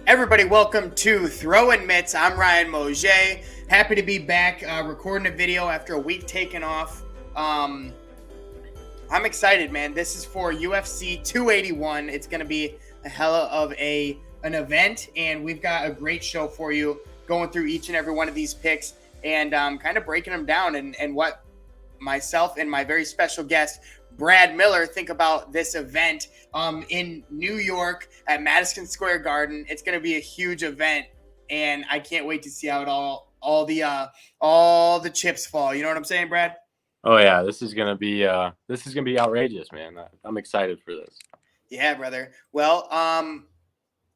Everybody, welcome to Throwin Mitts. I'm Ryan Mougey. Happy to be back recording a video after a week taken off. I'm excited, man. This is for UFC 281. It's going to be a hella of an event, and we've got a great show for you, going through each and every one of these picks and kind of breaking them down and what myself and my very special guest Brad Miller think about this event in New York at Madison Square Garden. It's going to be a huge event, and I can't wait to see how it all the chips fall. You know what I'm saying, Brad? Oh yeah, this is gonna be outrageous, man. I'm excited for this. Yeah, brother. Well,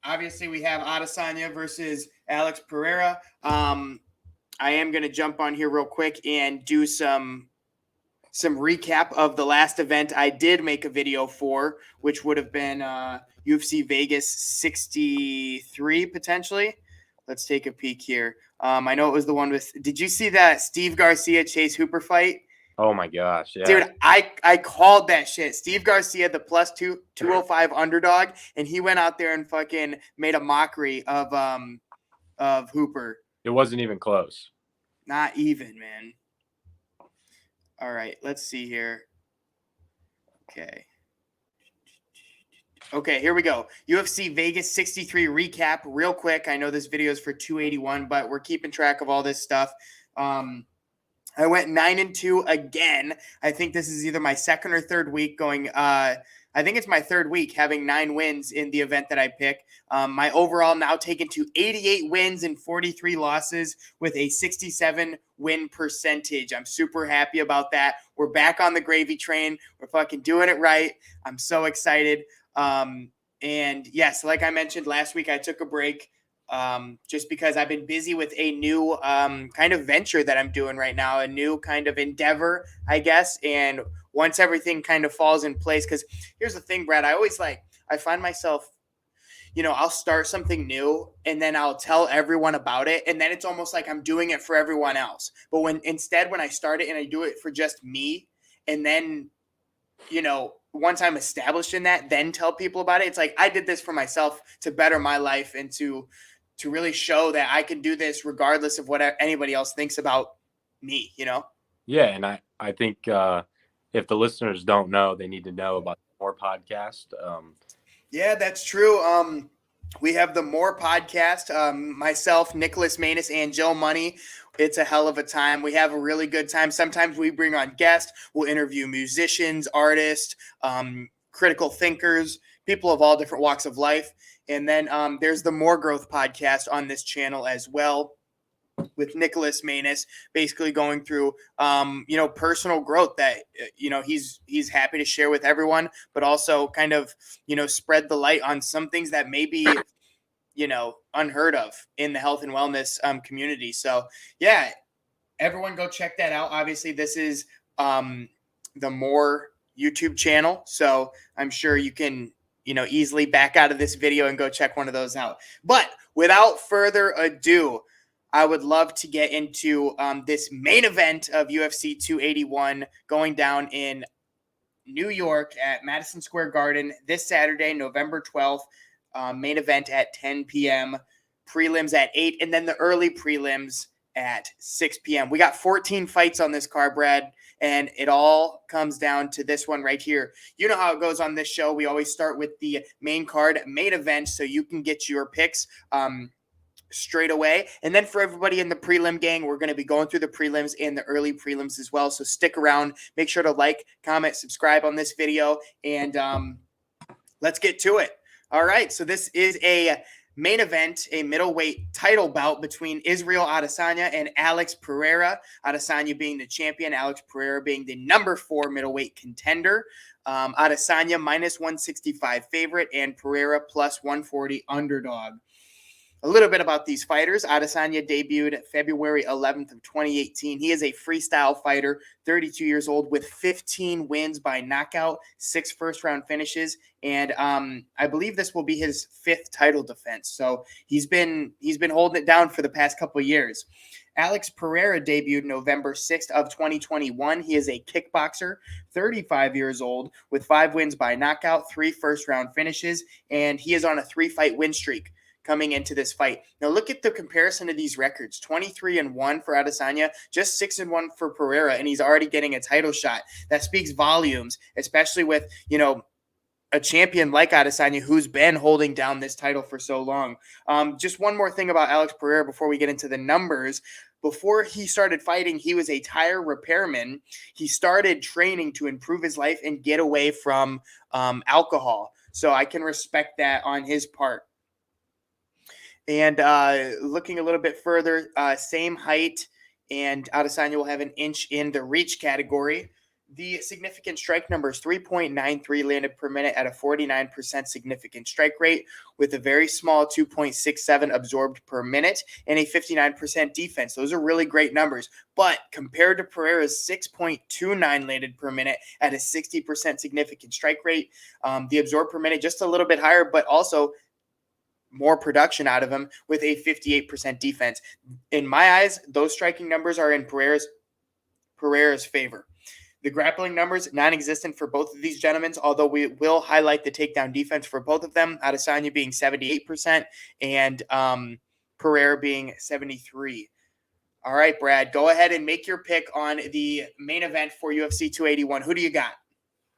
obviously we have Adesanya versus Alex Pereira. I am going to jump on here real quick and do some recap of the last event I did make a video for, which would have been UFC Vegas 63 potentially. Let's take a peek here. I know it was the one with. Did you see that Steve Garcia Chase Hooper fight? Oh my gosh, yeah. Dude, I called that shit. Steve Garcia, the plus 205 underdog, and he went out there and fucking made a mockery of Hooper. It wasn't even close. Not even, man. All right, let's see here. Okay, here we go. UFC Vegas 63 recap real quick. I know this video is for 281, but we're keeping track of all this stuff. I went 9-2 again. I think this is either my second or third week going I think it's my third week having 9 wins in the event that I pick. My overall now taken to 88 wins and 43 losses with a 67 win percentage. I'm super happy about that. We're back on the gravy train. We're fucking doing it right. I'm so excited. And yes, like I mentioned last week, I took a break just because I've been busy with a new kind of venture that I'm doing right now, a new kind of endeavor, I guess. And once everything kind of falls in place, because here's the thing, Brad, I find myself, I'll start something new and then I'll tell everyone about it. And then it's almost like I'm doing it for everyone else. But when I start it and I do it for just me, and then, once I'm established in that, then tell people about it. It's like I did this for myself to better my life and to really show that I can do this regardless of what anybody else thinks about me, Yeah, and I think if the listeners don't know, they need to know about the More podcast. Yeah, that's true. We have the More podcast, myself, Nicholas Manus, and Joe Money. It's a hell of a time. We have a really good time. Sometimes we bring on guests. We'll interview musicians, artists, critical thinkers, people of all different walks of life. And then there's the More Growth podcast on this channel as well, with Nicholas Manus, basically going through, personal growth that, he's happy to share with everyone, but also kind of, spread the light on some things that may be, unheard of in the health and wellness community. So yeah, everyone go check that out. Obviously this is the More YouTube channel. So I'm sure you can, easily back out of this video and go check one of those out. But without further ado, I would love to get into this main event of UFC 281 going down in New York at Madison Square Garden this Saturday, November 12th. Main event at 10 p.m., prelims at 8, and then the early prelims at 6 p.m. We got 14 fights on this card, Brad, and it all comes down to this one right here. You know how it goes on this show. We always start with the main card, main event, so you can get your picks straight away. And then for everybody in the prelim gang, we're going to be going through the prelims and the early prelims as well. So stick around. Make sure to like, comment, subscribe on this video, and let's get to it. All right, so this is a main event, a middleweight title bout between Israel Adesanya and Alex Pereira. Adesanya being the champion, Alex Pereira being the number 4 middleweight contender. Adesanya minus 165 favorite and Pereira plus 140 underdog. A little bit about these fighters. Adesanya debuted February 11th of 2018. He is a freestyle fighter, 32 years old, with 15 wins by knockout, 6 first-round finishes, and I believe this will be his 5th title defense. So he's been holding it down for the past couple of years. Alex Pereira debuted November 6th of 2021. He is a kickboxer, 35 years old, with 5 wins by knockout, 3 first-round finishes, and he is on a 3-fight win streak. coming into this fight. Now look at the comparison of these records: 23-1 for Adesanya, just 6-1 for Pereira, and he's already getting a title shot. That speaks volumes, especially with, a champion like Adesanya who's been holding down this title for so long. Just one more thing about Alex Pereira before we get into the numbers. Before he started fighting, he was a tire repairman. He started training to improve his life and get away from alcohol. So I can respect that on his part. And looking a little bit further, same height, and Adesanya will have an inch in the reach category. The significant strike numbers: 3.93 landed per minute at a 49% significant strike rate, with a very small 2.67 absorbed per minute and a 59% defense. Those are really great numbers. But compared to Pereira's 6.29 landed per minute at a 60% significant strike rate, the absorbed per minute just a little bit higher, but also more production out of him with a 58% defense. In my eyes, those striking numbers are in Pereira's favor. The grappling numbers, non-existent for both of these gentlemen, although we will highlight the takedown defense for both of them, Adesanya being 78% and Pereira being 73%. All right, Brad, go ahead and make your pick on the main event for UFC 281. Who do you got?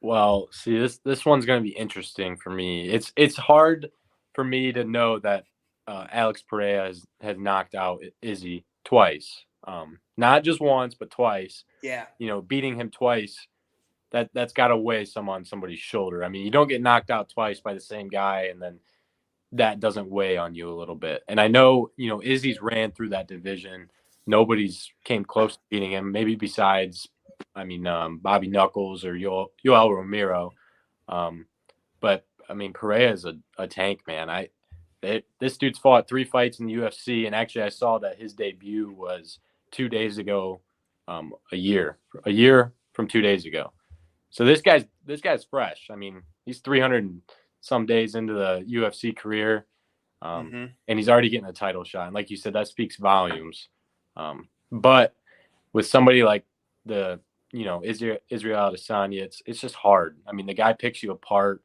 Well, see, this one's going to be interesting for me. It's hard for me to know that Alex Pereira has knocked out Izzy twice. Not just once, but twice. Yeah. Beating him twice, that's got to weigh some on somebody's shoulder. I mean, you don't get knocked out twice by the same guy, and then that doesn't weigh on you a little bit. And I know, Izzy's ran through that division. Nobody's came close to beating him, maybe besides, Bobby Knuckles or Yoel Romero. But, Pereira is a tank, man. This dude's fought 3 fights in the UFC, and actually I saw that his debut was 2 days ago, a year from 2 days ago. So this guy's fresh. He's 300 and some days into the UFC career, and he's already getting a title shot. And like you said, that speaks volumes. But with somebody like Israel Adesanya, it's just hard. The guy picks you apart.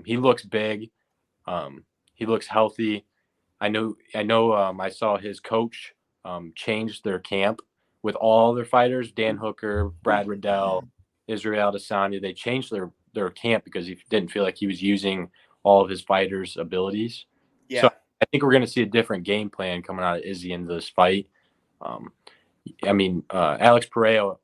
He looks big. He looks healthy. I know. I saw his coach change their camp with all their fighters: Dan Hooker, Brad Riddell, Israel Adesanya. They changed their camp because he didn't feel like he was using all of his fighters' abilities. Yeah. So I think we're going to see a different game plan coming out of Izzy into this fight. Alex Pereira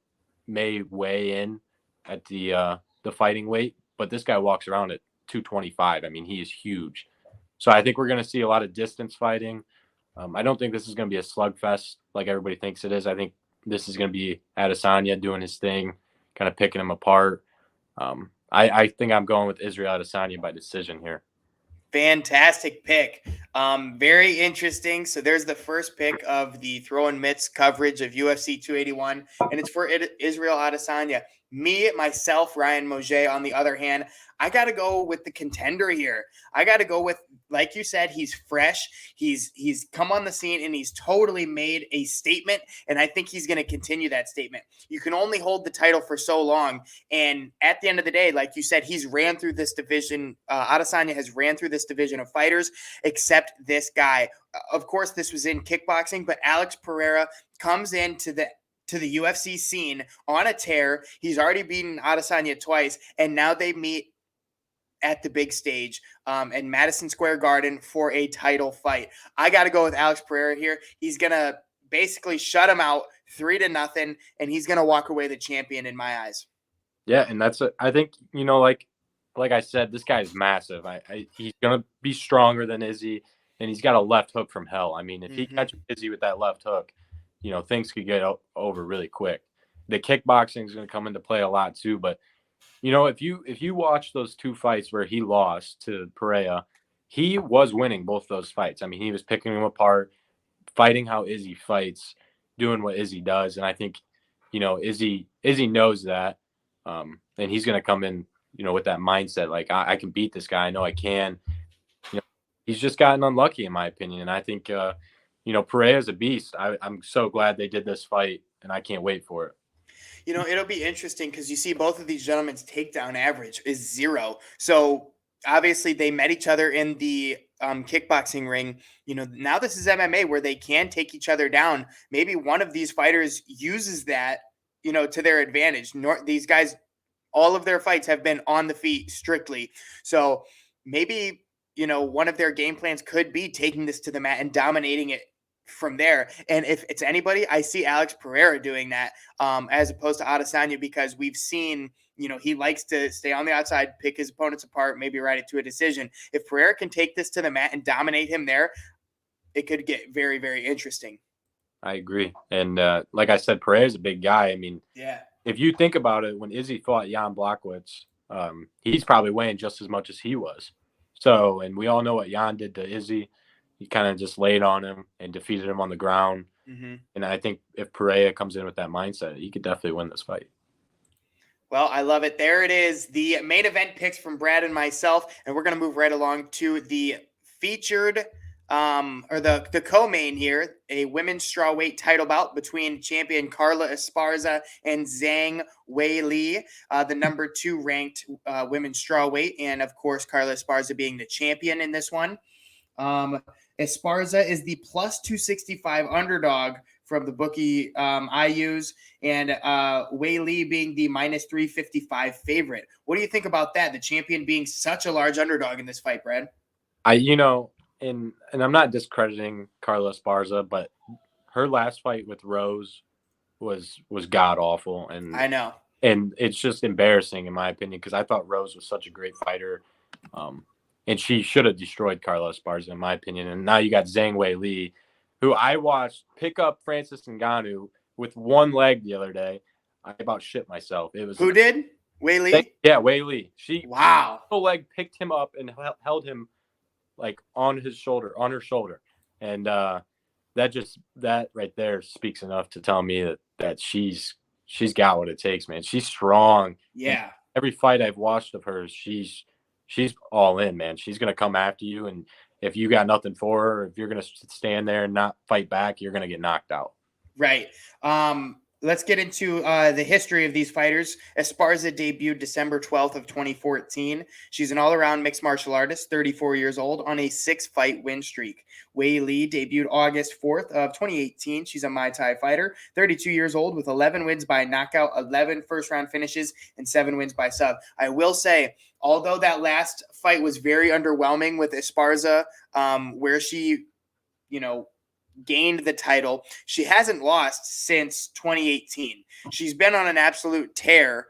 may weigh in at the fighting weight, but this guy walks around at 225. He is huge. So I think we're going to see a lot of distance fighting. I don't think this is going to be a slugfest like everybody thinks it is. I think this is going to be Adesanya doing his thing, kind of picking him apart. I think I'm going with Israel Adesanya by decision here. Fantastic pick. Very interesting. So there's the first pick of the Throwin Mitts coverage of UFC 281, and it's for Israel Adesanya. Me, myself, Ryan Mougey, on the other hand, I got to go with the contender here. I got to go with, like you said, he's fresh. He's come on the scene and he's totally made a statement, and I think he's going to continue that statement. You can only hold the title for so long, and at the end of the day, like you said, he's ran through this division. Adesanya has ran through this division of fighters, except this guy. Of course, this was in kickboxing, but Alex Pereira comes into the UFC scene on a tear. He's already beaten Adesanya twice, and now they meet at the big stage in Madison Square Garden for a title fight. I got to go with Alex Pereira here. He's going to basically shut him out 3-0, and he's going to walk away the champion in my eyes. Yeah, and I think, like I said, this guy is massive. He's going to be stronger than Izzy, and he's got a left hook from hell. If he catches Izzy with that left hook, things could get over really quick. The kickboxing is going to come into play a lot too, but if you watch those 2 fights where he lost to Pereira, he was winning both those fights. He was picking him apart, fighting how Izzy fights, doing what Izzy does, and I think Izzy knows that, and he's going to come in with that mindset like I can beat this guy. I know I can. He's just gotten unlucky in my opinion, and I think Pereira's a beast. I'm so glad they did this fight, and I can't wait for it. It'll be interesting because you see both of these gentlemen's takedown average is 0. So obviously they met each other in the kickboxing ring. Now this is MMA where they can take each other down. Maybe one of these fighters uses that, to their advantage. These guys, all of their fights have been on the feet strictly. So maybe, one of their game plans could be taking this to the mat and dominating it from there. And if it's anybody, I see Alex Pereira doing that, as opposed to Adesanya, because we've seen, he likes to stay on the outside, pick his opponents apart, maybe ride it to a decision. If Pereira can take this to the mat and dominate him there, it could get very, very interesting. I agree. And like I said, Pereira's a big guy. I mean, yeah. If you think about it, when Izzy fought Jan Blachowicz, he's probably weighing just as much as he was. So, and we all know what Jan did to Izzy. He kind of just laid on him and defeated him on the ground. Mm-hmm. And I think if Pereira comes in with that mindset, he could definitely win this fight. Well, I love it. There it is, the main event picks from Brad and myself, and we're going to move right along to the featured or the co-main here, a women's strawweight title bout between champion Carla Esparza and Zhang Weili, the number 2 ranked women's strawweight, and of course Carla Esparza being the champion in this one. Esparza is the plus 265 underdog from the bookie I use, and Weili being the minus 355 favorite. What do you think about that? The champion being such a large underdog in this fight, Brad? And I'm not discrediting Carla Esparza, but her last fight with Rose was god awful, and I know, and it's just embarrassing in my opinion, because I thought Rose was such a great fighter, and she should have destroyed Carla Esparza in my opinion. And now you got Zhang Weili, who I watched pick up Francis Ngannou with one leg the other day. I about shit myself. It was who did Weili? Yeah, Weili. Wow. Her leg picked him up and held him like on her shoulder, and that right there speaks enough to tell me that she's got what it takes, man. She's strong. Yeah. And every fight I've watched of hers, she's all in, man. She's gonna come after you, and if you got nothing for her, if you're gonna stand there and not fight back, you're gonna get knocked out. Right. Let's get into the history of these fighters. Esparza debuted December 12th of 2014. She's an all-around mixed martial artist, 34 years old, on a 6-fight win streak. Weili debuted August 4th of 2018. She's a Muay Thai fighter, 32 years old, with 11 wins by knockout, 11 first-round finishes, and 7 wins by sub. I will say, although that last fight was very underwhelming with Esparza, where she, gained the title, she hasn't lost since 2018. She's been on an absolute tear,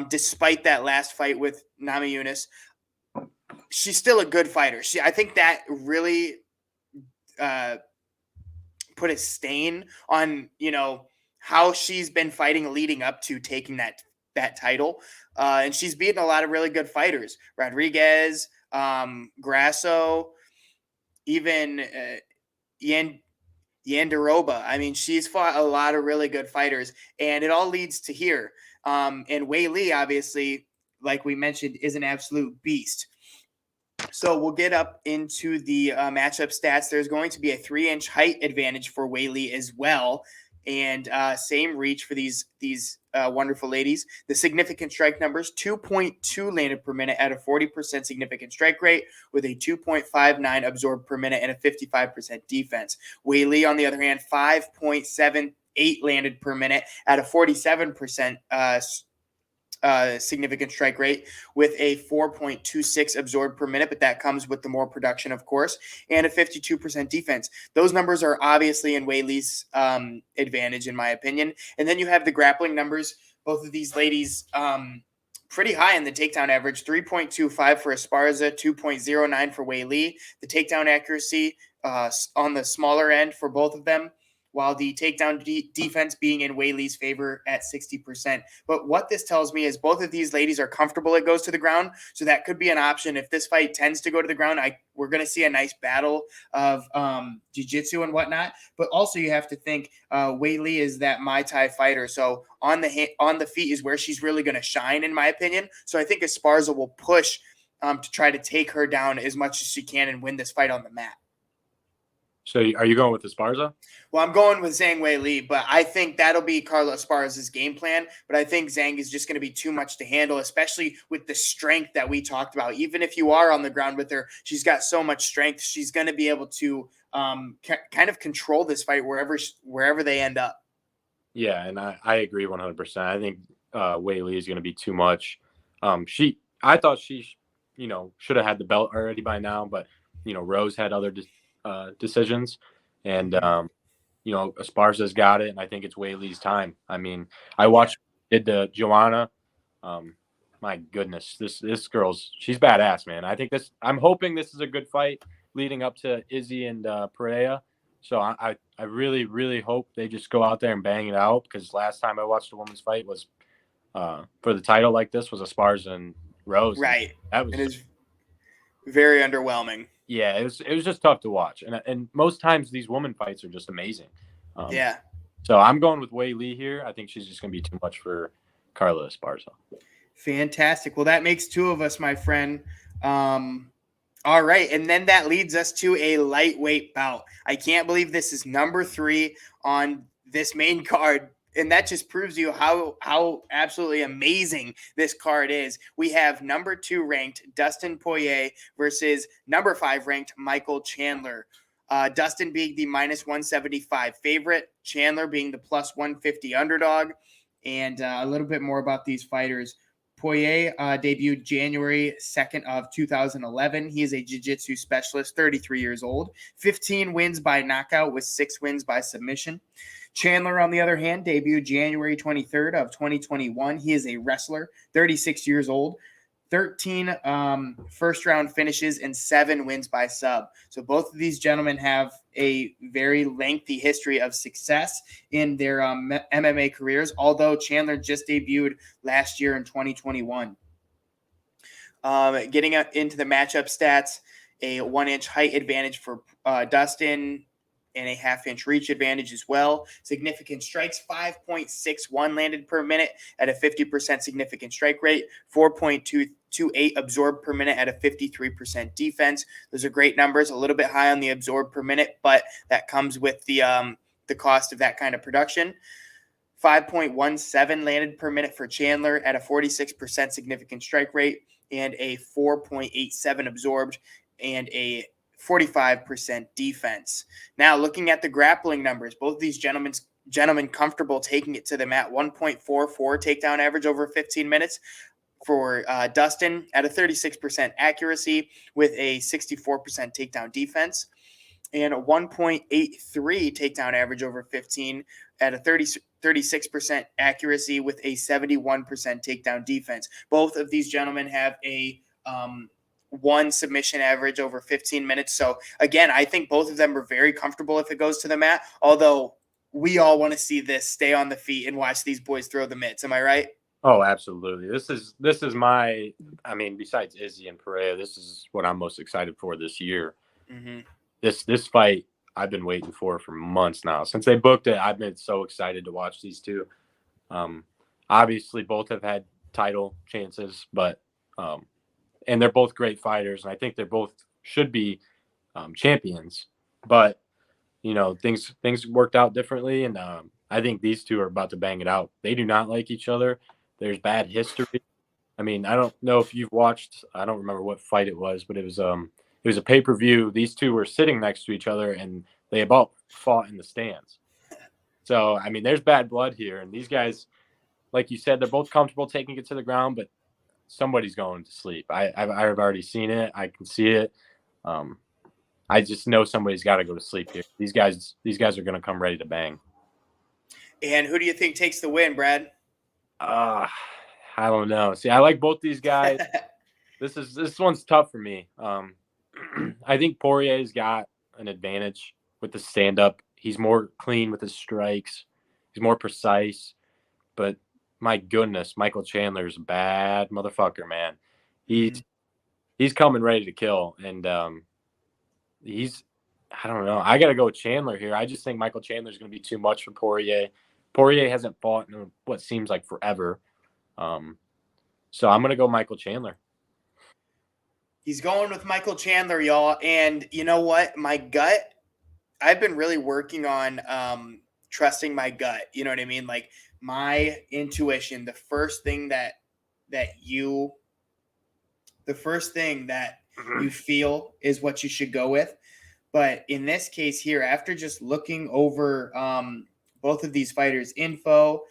despite that last fight with Namajunas. She's still a good fighter. I think that really put a stain on, how she's been fighting leading up to taking that title. And she's beaten a lot of really good fighters. Rodriguez, Grasso, even Yandaroba. I mean, she's fought a lot of really good fighters, and it all leads to here. And Weili, obviously, like we mentioned, is an absolute beast. So we'll get up into the matchup stats. There's going to be a 3-inch height advantage for Weili as well, and same reach for these wonderful ladies. The significant strike numbers: 2.2 landed per minute at a 40% significant strike rate, with a 2.59 absorbed per minute and a 55% defense. Weili, on the other hand, 5.78 landed per minute at a 47% significant strike rate, with a 4.26 absorbed per minute, but that comes with the more production, of course, and a 52% defense. Those numbers are obviously in Weili's advantage, in my opinion. And then you have the grappling numbers. Both of these ladies pretty high in the takedown average: 3.25 for Esparza, 2.09 for Weili. The takedown accuracy on the smaller end for both of them, while the takedown defense being in Weili's favor at 60%. But what this tells me is both of these ladies are comfortable it goes to the ground, so that could be an option. If this fight tends to go to the ground, we're going to see a nice battle of jiu-jitsu and whatnot. But also you have to think Weili is that Muay Thai fighter, so on the feet is where she's really going to shine, in my opinion. So I think Esparza will push to try to take her down as much as she can and win this fight on the mat. So are you going with Esparza? Well, I'm going with Zhang Wei Li, but I think that'll be Carla Esparza's game plan. But I think Zhang is just going to be too much to handle, especially with the strength that we talked about. Even if you are on the ground with her, she's got so much strength. She's going to be able to kind of control this fight wherever they end up. Yeah, and I agree 100%. I think Wei Li is going to be too much. I thought she, should have had the belt already by now, but Rose had other decisions, and Esparza's got it, and I think it's Wei Li's time. I mean, I watched did the Joanna. My goodness, this she's badass, man. I'm hoping this is a good fight leading up to Izzy and Pereira. So I really, really hope they just go out there and bang it out, because last time I watched a women's fight was for the title like this was Esparza and Rose. Right. And it is very underwhelming. Yeah, it was just tough to watch. And most times these women fights are just amazing. Yeah. So I'm going with Wei Li here. I think she's just going to be too much for Carla Esparza. Fantastic. Well, that makes two of us, my friend. All right. And then that leads us to a lightweight bout. I can't believe this is number 3 on this main card. And that just proves you how absolutely amazing this card is. We have number 2 ranked Dustin Poirier versus number 5 ranked Michael Chandler. Dustin being the -175 favorite, Chandler being the +150 underdog. And a little bit more about these fighters. Poirier debuted January 2nd of 2011. He is a jiu-jitsu specialist, 33 years old, 15 wins by knockout with 6 wins by submission. Chandler, on the other hand, debuted January 23rd of 2021. He is a wrestler, 36 years old, 13 first-round finishes and 7 wins by sub. So both of these gentlemen have a very lengthy history of success in their MMA careers, although Chandler just debuted last year in 2021. Getting into the matchup stats, a 1-inch height advantage for Dustin, and a 1/2-inch reach advantage as well. Significant strikes, 5.61 landed per minute at a 50% significant strike rate, 4.228 absorbed per minute at a 53% defense. Those are great numbers, a little bit high on the absorbed per minute, but that comes with the cost of that kind of production. 5.17 landed per minute for Chandler at a 46% significant strike rate, and a 4.87 absorbed and a 45% defense. Now, looking at the grappling numbers, both these gentlemen comfortable taking it to the mat. 1.44 takedown average over 15 minutes for Dustin at a 36% accuracy with a 64% takedown defense, and a 1.83 takedown average over 15 at a 36% accuracy with a 71% takedown defense. Both of these gentlemen have a 1 submission average over 15 minutes. So again, I think both of them are very comfortable if it goes to the mat, although we all want to see this stay on the feet and watch these boys throw the mitts. Am I right? Oh, absolutely. This is my, besides Izzy and Pereira, this is what I'm most excited for this year. Mm-hmm. This fight I've been waiting for months now. Since they booked it, I've been so excited to watch these two. Obviously, both have had title chances, but and they're both great fighters, and I think they're both should be champions. But things worked out differently, and I think these two are about to bang it out. They do not like each other. There's bad history. I mean, I don't know if you've watched. I don't remember what fight it was, but it was a pay-per-view. These two were sitting next to each other, and they about fought in the stands. So, I mean, there's bad blood here, and these guys, like you said, they're both comfortable taking it to the ground, but somebody's going to sleep. I've already seen it. I can see it. I just know somebody's got to go to sleep here. These guys are going to come ready to bang. And who do you think takes the win, Brad? I don't know. See, I like both these guys. This one's tough for me. I think Poirier's got an advantage with the stand-up. He's more clean with his strikes. He's more precise. But my goodness, Michael Chandler's a bad motherfucker, man. He's coming ready to kill, and I don't know. I got to go with Chandler here. I just think Michael Chandler's going to be too much for Poirier. Poirier hasn't fought in what seems like forever. So I'm going to go Michael Chandler. He's going with Michael Chandler, y'all. And you know what? My gut I've been really working on trusting my gut. You know what I mean? Like my intuition, that you the first thing that you feel is what you should go with. But in this case here, after just looking over both of these fighters' info,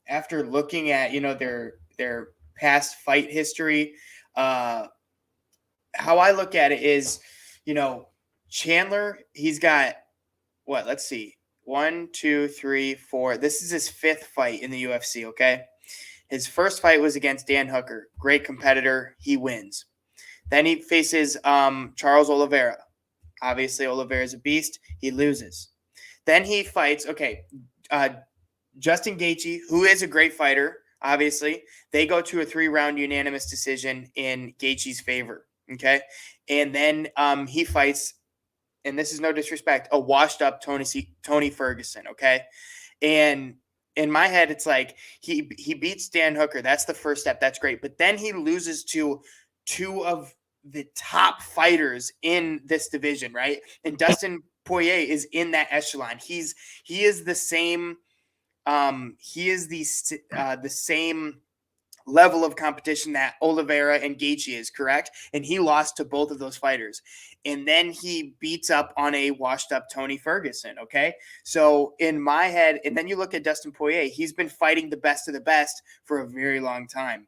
after looking at their past fight history, uh, how I look at it is, Chandler, he's got what? Let's see, 1, 2, 3, 4. This is his fifth fight in the UFC. Okay, his first fight was against Dan Hooker, great competitor. He wins. Then he faces Charles Oliveira. Obviously, Oliveira is a beast. He loses. Then he fights. Okay, uh, Justin Gaethje, who is a great fighter. Obviously, they go to a 3-round unanimous decision in Gaethje's favor. Okay, and then he fights, and this is no disrespect, a washed-up Tony Ferguson. Okay, and in my head, it's like he beats Dan Hooker. That's the first step. That's great, but then he loses to two of the top fighters in this division, right? And Dustin Poirier is in that echelon. He is the same. He is the same level of competition that Oliveira and Gaethje is, correct? And he lost to both of those fighters. And then he beats up on a washed up Tony Ferguson, okay? So in my head, and then you look at Dustin Poirier, he's been fighting the best of the best for a very long time.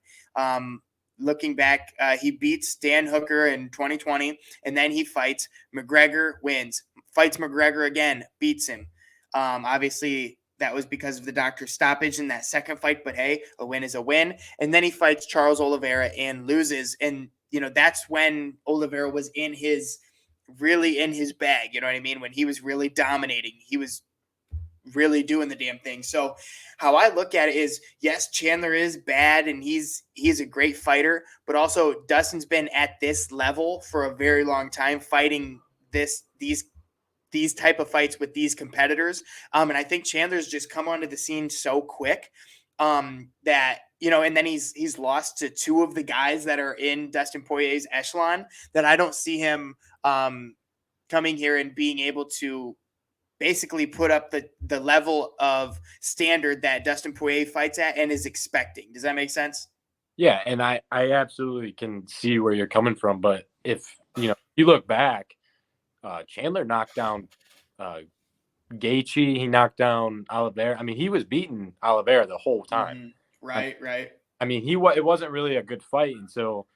Looking back, he beats Dan Hooker in 2020, and then he fights McGregor, wins. Fights McGregor again, beats him. Obviously, that was because of the doctor stoppage in that second fight, but hey, a win is a win. And then he fights Charles Oliveira and loses. And, that's when Oliveira was really in his bag. You know what I mean? When he was really dominating, he was really doing the damn thing. So how I look at it is, yes, Chandler is bad and he's a great fighter, but also Dustin's been at this level for a very long time, fighting these type of fights with these competitors. And I think Chandler's just come onto the scene so quick that, and then he's lost to two of the guys that are in Dustin Poirier's echelon, that I don't see him coming here and being able to basically put up the level of standard that Dustin Poirier fights at and is expecting. Does that make sense? Yeah, and I absolutely can see where you're coming from. But if you look back, Chandler knocked down Gaethje. He knocked down Oliveira. I mean, he was beating Oliveira the whole time. Mm-hmm. Right. I mean, it wasn't really a good fight until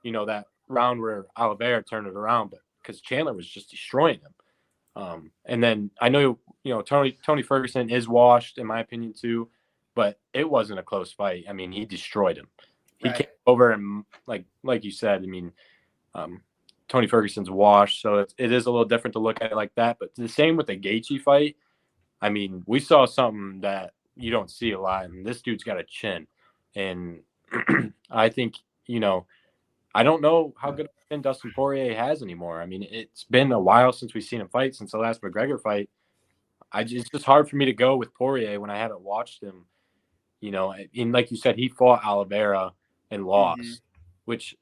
that round where Oliveira turned it around, but because Chandler was just destroying him. And then I know Tony Ferguson is washed in my opinion too, but it wasn't a close fight. I mean, he destroyed him. He came over and like you said. I mean, Tony Ferguson's washed, so it is a little different to look at it like that. But the same with the Gaethje fight. I mean, we saw something that you don't see a lot, and this dude's got a chin. And I think, I don't know how good a chin Dustin Poirier has anymore. I mean, it's been a while since we've seen him fight, since the last McGregor fight. It's just hard for me to go with Poirier when I haven't watched him. And like you said, he fought Oliveira and lost, which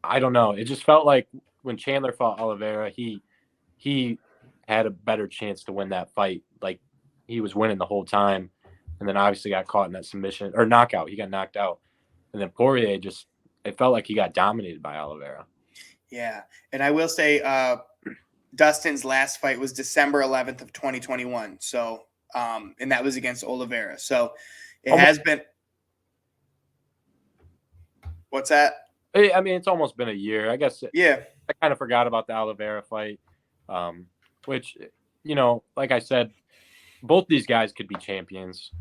I don't know. It just felt like when Chandler fought Oliveira, he had a better chance to win that fight. Like he was winning the whole time, and then obviously got caught in that submission or knockout. He got knocked out, and then Poirier it felt like he got dominated by Oliveira. Yeah, and I will say, Dustin's last fight was December 11th of 2021. So, and that was against Oliveira. So, it has been. What's that? I mean, it's almost been a year, I guess. Yeah. I kind of forgot about the Oliveira fight, which, like I said, both these guys could be champions.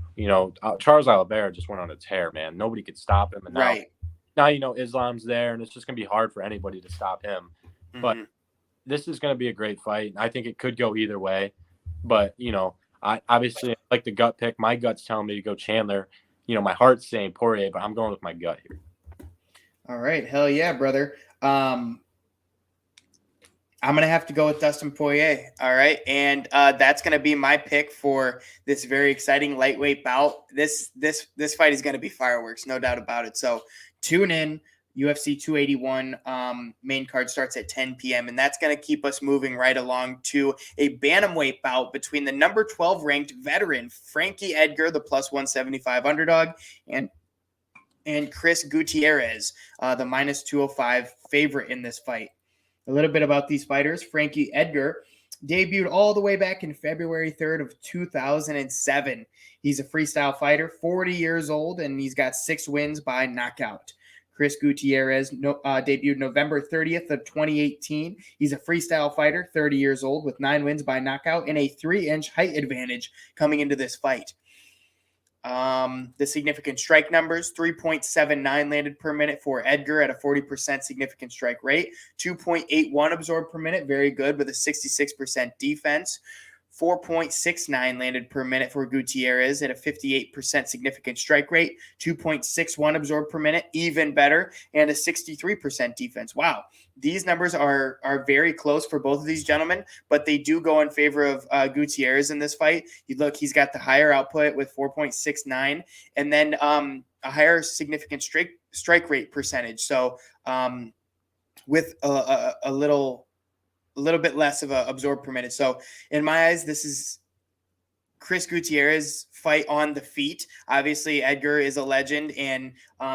Charles Oliveira just went on a tear, man. Nobody could stop him. And now Islam's there, and it's just going to be hard for anybody to stop him. Mm-hmm. But this is going to be a great fight. I think it could go either way. But, I obviously like the gut pick. My gut's telling me to go Chandler. My heart's saying Poirier, but I'm going with my gut here. All right. Hell yeah, brother. I'm going to have to go with Dustin Poirier. All right. And that's going to be my pick for this very exciting lightweight bout. This fight is going to be fireworks, no doubt about it. So tune in UFC 281 main card starts at 10 p.m. And that's going to keep us moving right along to a bantamweight bout between the number 12 ranked veteran Frankie Edgar, the plus 175 underdog, and Chris Gutierrez, the minus 205 favorite in this fight. A little bit about these fighters. Frankie Edgar debuted all the way back in February 3rd of 2007. He's a freestyle fighter, 40 years old, and he's got 6 wins by knockout. Chris Gutierrez debuted November 30th of 2018. He's a freestyle fighter, 30 years old, with 9 wins by knockout and a 3-inch height advantage coming into this fight. The significant strike numbers, 3.79 landed per minute for Edgar at a 40% significant strike rate, 2.81 absorbed per minute, very good with a 66% defense, 4.69 landed per minute for Gutierrez at a 58% significant strike rate, 2.61 absorbed per minute, even better, and a 63% defense. Wow. These numbers are very close for both of these gentlemen, but they do go in favor of Gutierrez in this fight. You look, he's got the higher output with 4.69, and then a higher significant strike rate percentage. So with a little bit less of a absorb per minute. So in my eyes, this is Chris Gutierrez fight on the feet. Obviously, Edgar is a legend, and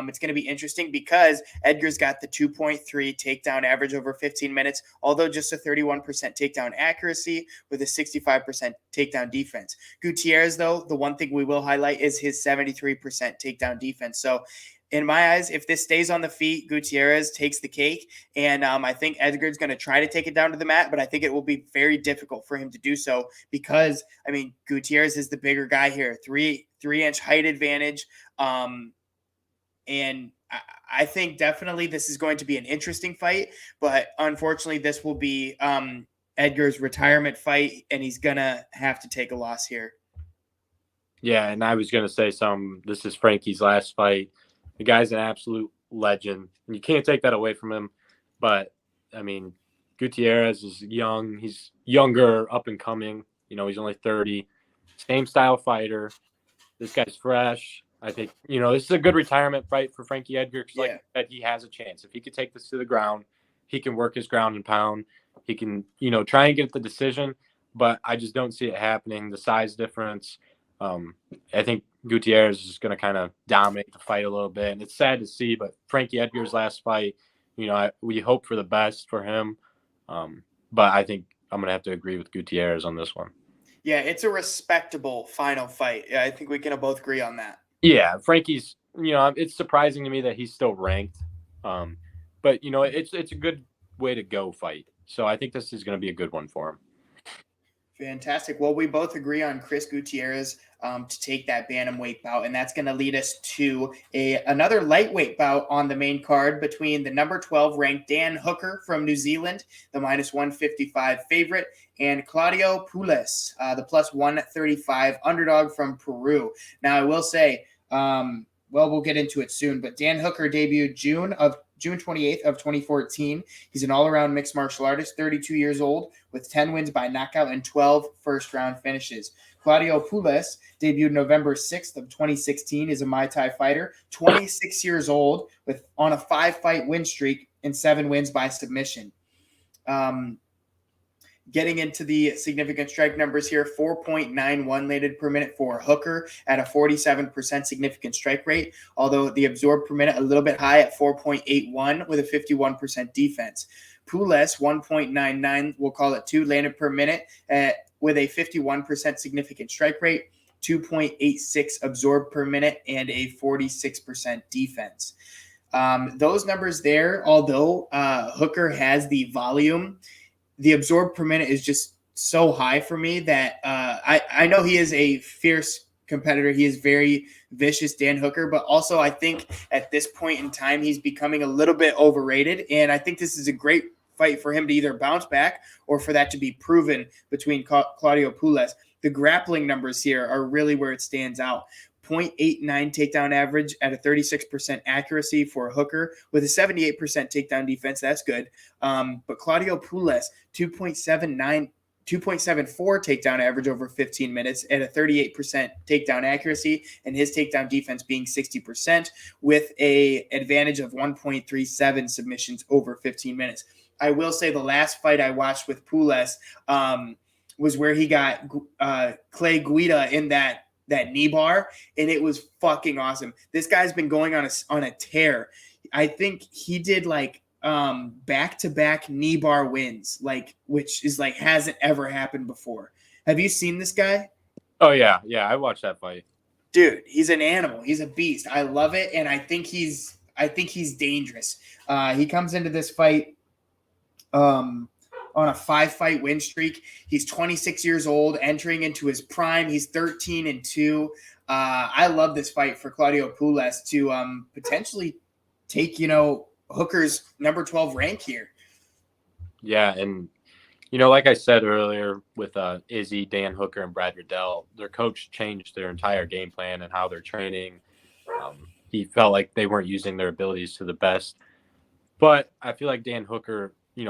it's going to be interesting because Edgar's got the 2.3 takedown average over 15 minutes, although just a 31% takedown accuracy with a 65% takedown defense. Gutierrez, though, the one thing we will highlight is his 73% takedown defense. So in my eyes, if this stays on the feet, Gutierrez takes the cake. And I think Edgar's going to try to take it down to the mat, but I think it will be very difficult for him to do so because, I mean, Gutierrez is the bigger guy here, 3-inch height advantage. And I think definitely this is going to be an interesting fight, but unfortunately this will be Edgar's retirement fight, and he's going to have to take a loss here. Yeah, and I was going to say this is Frankie's last fight. The guy's an absolute legend, and you can't take that away from him. But, I mean, Gutierrez is young. He's younger, up and coming. You know, he's only 30. Same style fighter. This guy's fresh. I think, you know, this is a good retirement fight for Frankie Edgar because, like I said, he has a chance. If he could take this to the ground, he can work his ground and pound. He can, you know, try and get the decision, but I just don't see it happening. The size difference. I think Gutierrez is going to kind of dominate the fight a little bit. And it's sad to see, but Frankie Edgar's last fight, you know, we hope for the best for him. But I think I'm going to have to agree with Gutierrez on this one. Yeah, it's a respectable final fight. Yeah, I think we can both agree on that. Yeah, Frankie's, you know, it's surprising to me that he's still ranked. But, you know, it's a good way to go fight. So I think this is going to be a good one for him. Fantastic. Well, we both agree on Chris Gutierrez to take that bantamweight bout, and that's going to lead us to another lightweight bout on the main card between the number 12 ranked Dan Hooker from New Zealand, the minus 155 favorite, and Claudio Puelles, the plus 135 underdog from Peru. Now, I will say, we'll get into it soon, but Dan Hooker debuted June 28th of 2014. He's an all-around mixed martial artist, 32 years old, with 10 wins by knockout and 12 first-round finishes. Claudio Puelles debuted November 6th of 2016. Is a Muay Thai fighter, 26 years old, on a 5-fight win streak and 7 wins by submission. Getting into the significant strike numbers here, 4.91 landed per minute for Hooker at a 47% significant strike rate, although the absorbed per minute a little bit high at 4.81 with a 51% defense. Puelles, 1.99, we'll call it 2 landed per minute with a 51% significant strike rate, 2.86 absorbed per minute, and a 46% defense. Those numbers there, although Hooker has the volume, the absorbed per minute is just so high for me that I know he is a fierce competitor. He is very vicious, Dan Hooker, but also I think at this point in time, he's becoming a little bit overrated. And I think this is a great fight for him to either bounce back or for that to be proven between Claudio Puelles. The grappling numbers here are really where it stands out. 0.89 takedown average at a 36% accuracy for Hooker with a 78% takedown defense. That's good. But Claudio Puelles, 2.79 2.74 takedown average over 15 minutes at a 38% takedown accuracy, and his takedown defense being 60% with a advantage of 1.37 submissions over 15 minutes. I will say the last fight I watched with Pules was where he got Clay Guida in that knee bar, and it was fucking awesome. This guy's been going on a tear. I think he did like back-to-back knee bar wins, like, which is like hasn't ever happened before. Have you seen this guy? Oh yeah, I watched that fight. Dude, he's an animal. He's a beast. I love it, and I think he's dangerous. He comes into this fight on a 5-fight win streak. He's 26 years old, entering into his prime. He's 13-2. I love this fight for Claudio Pules to potentially take, Hooker's number 12 rank here. Yeah, and like I said earlier with Izzy, Dan Hooker, and Brad Riddell, their coach changed their entire game plan and how they're training. He felt like they weren't using their abilities to the best. But I feel like Dan Hooker, he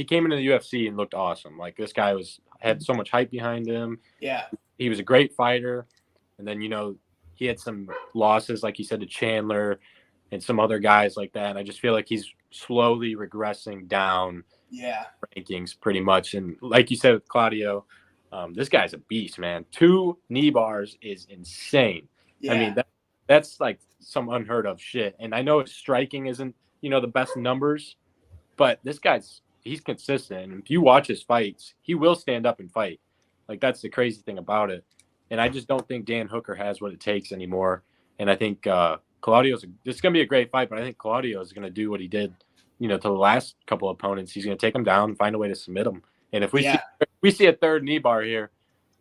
came into the UFC and looked awesome. Like, this guy had so much hype behind him. Yeah. He was a great fighter. And then, he had some losses, like you said, to Chandler and some other guys like that. And I just feel like he's slowly regressing down rankings pretty much. And like you said with Claudio, this guy's a beast, man. 2 knee bars is insane. Yeah. I mean, that's like some unheard of shit. And I know his striking isn't, the best numbers, but this he's consistent. And if you watch his fights, he will stand up and fight. Like, that's the crazy thing about it. And I just don't think Dan Hooker has what it takes anymore. And I think this is going to be a great fight, but I think Claudio is going to do what he did, to the last couple opponents. He's going to take him down and find a way to submit him. And if we see a 3rd knee bar here,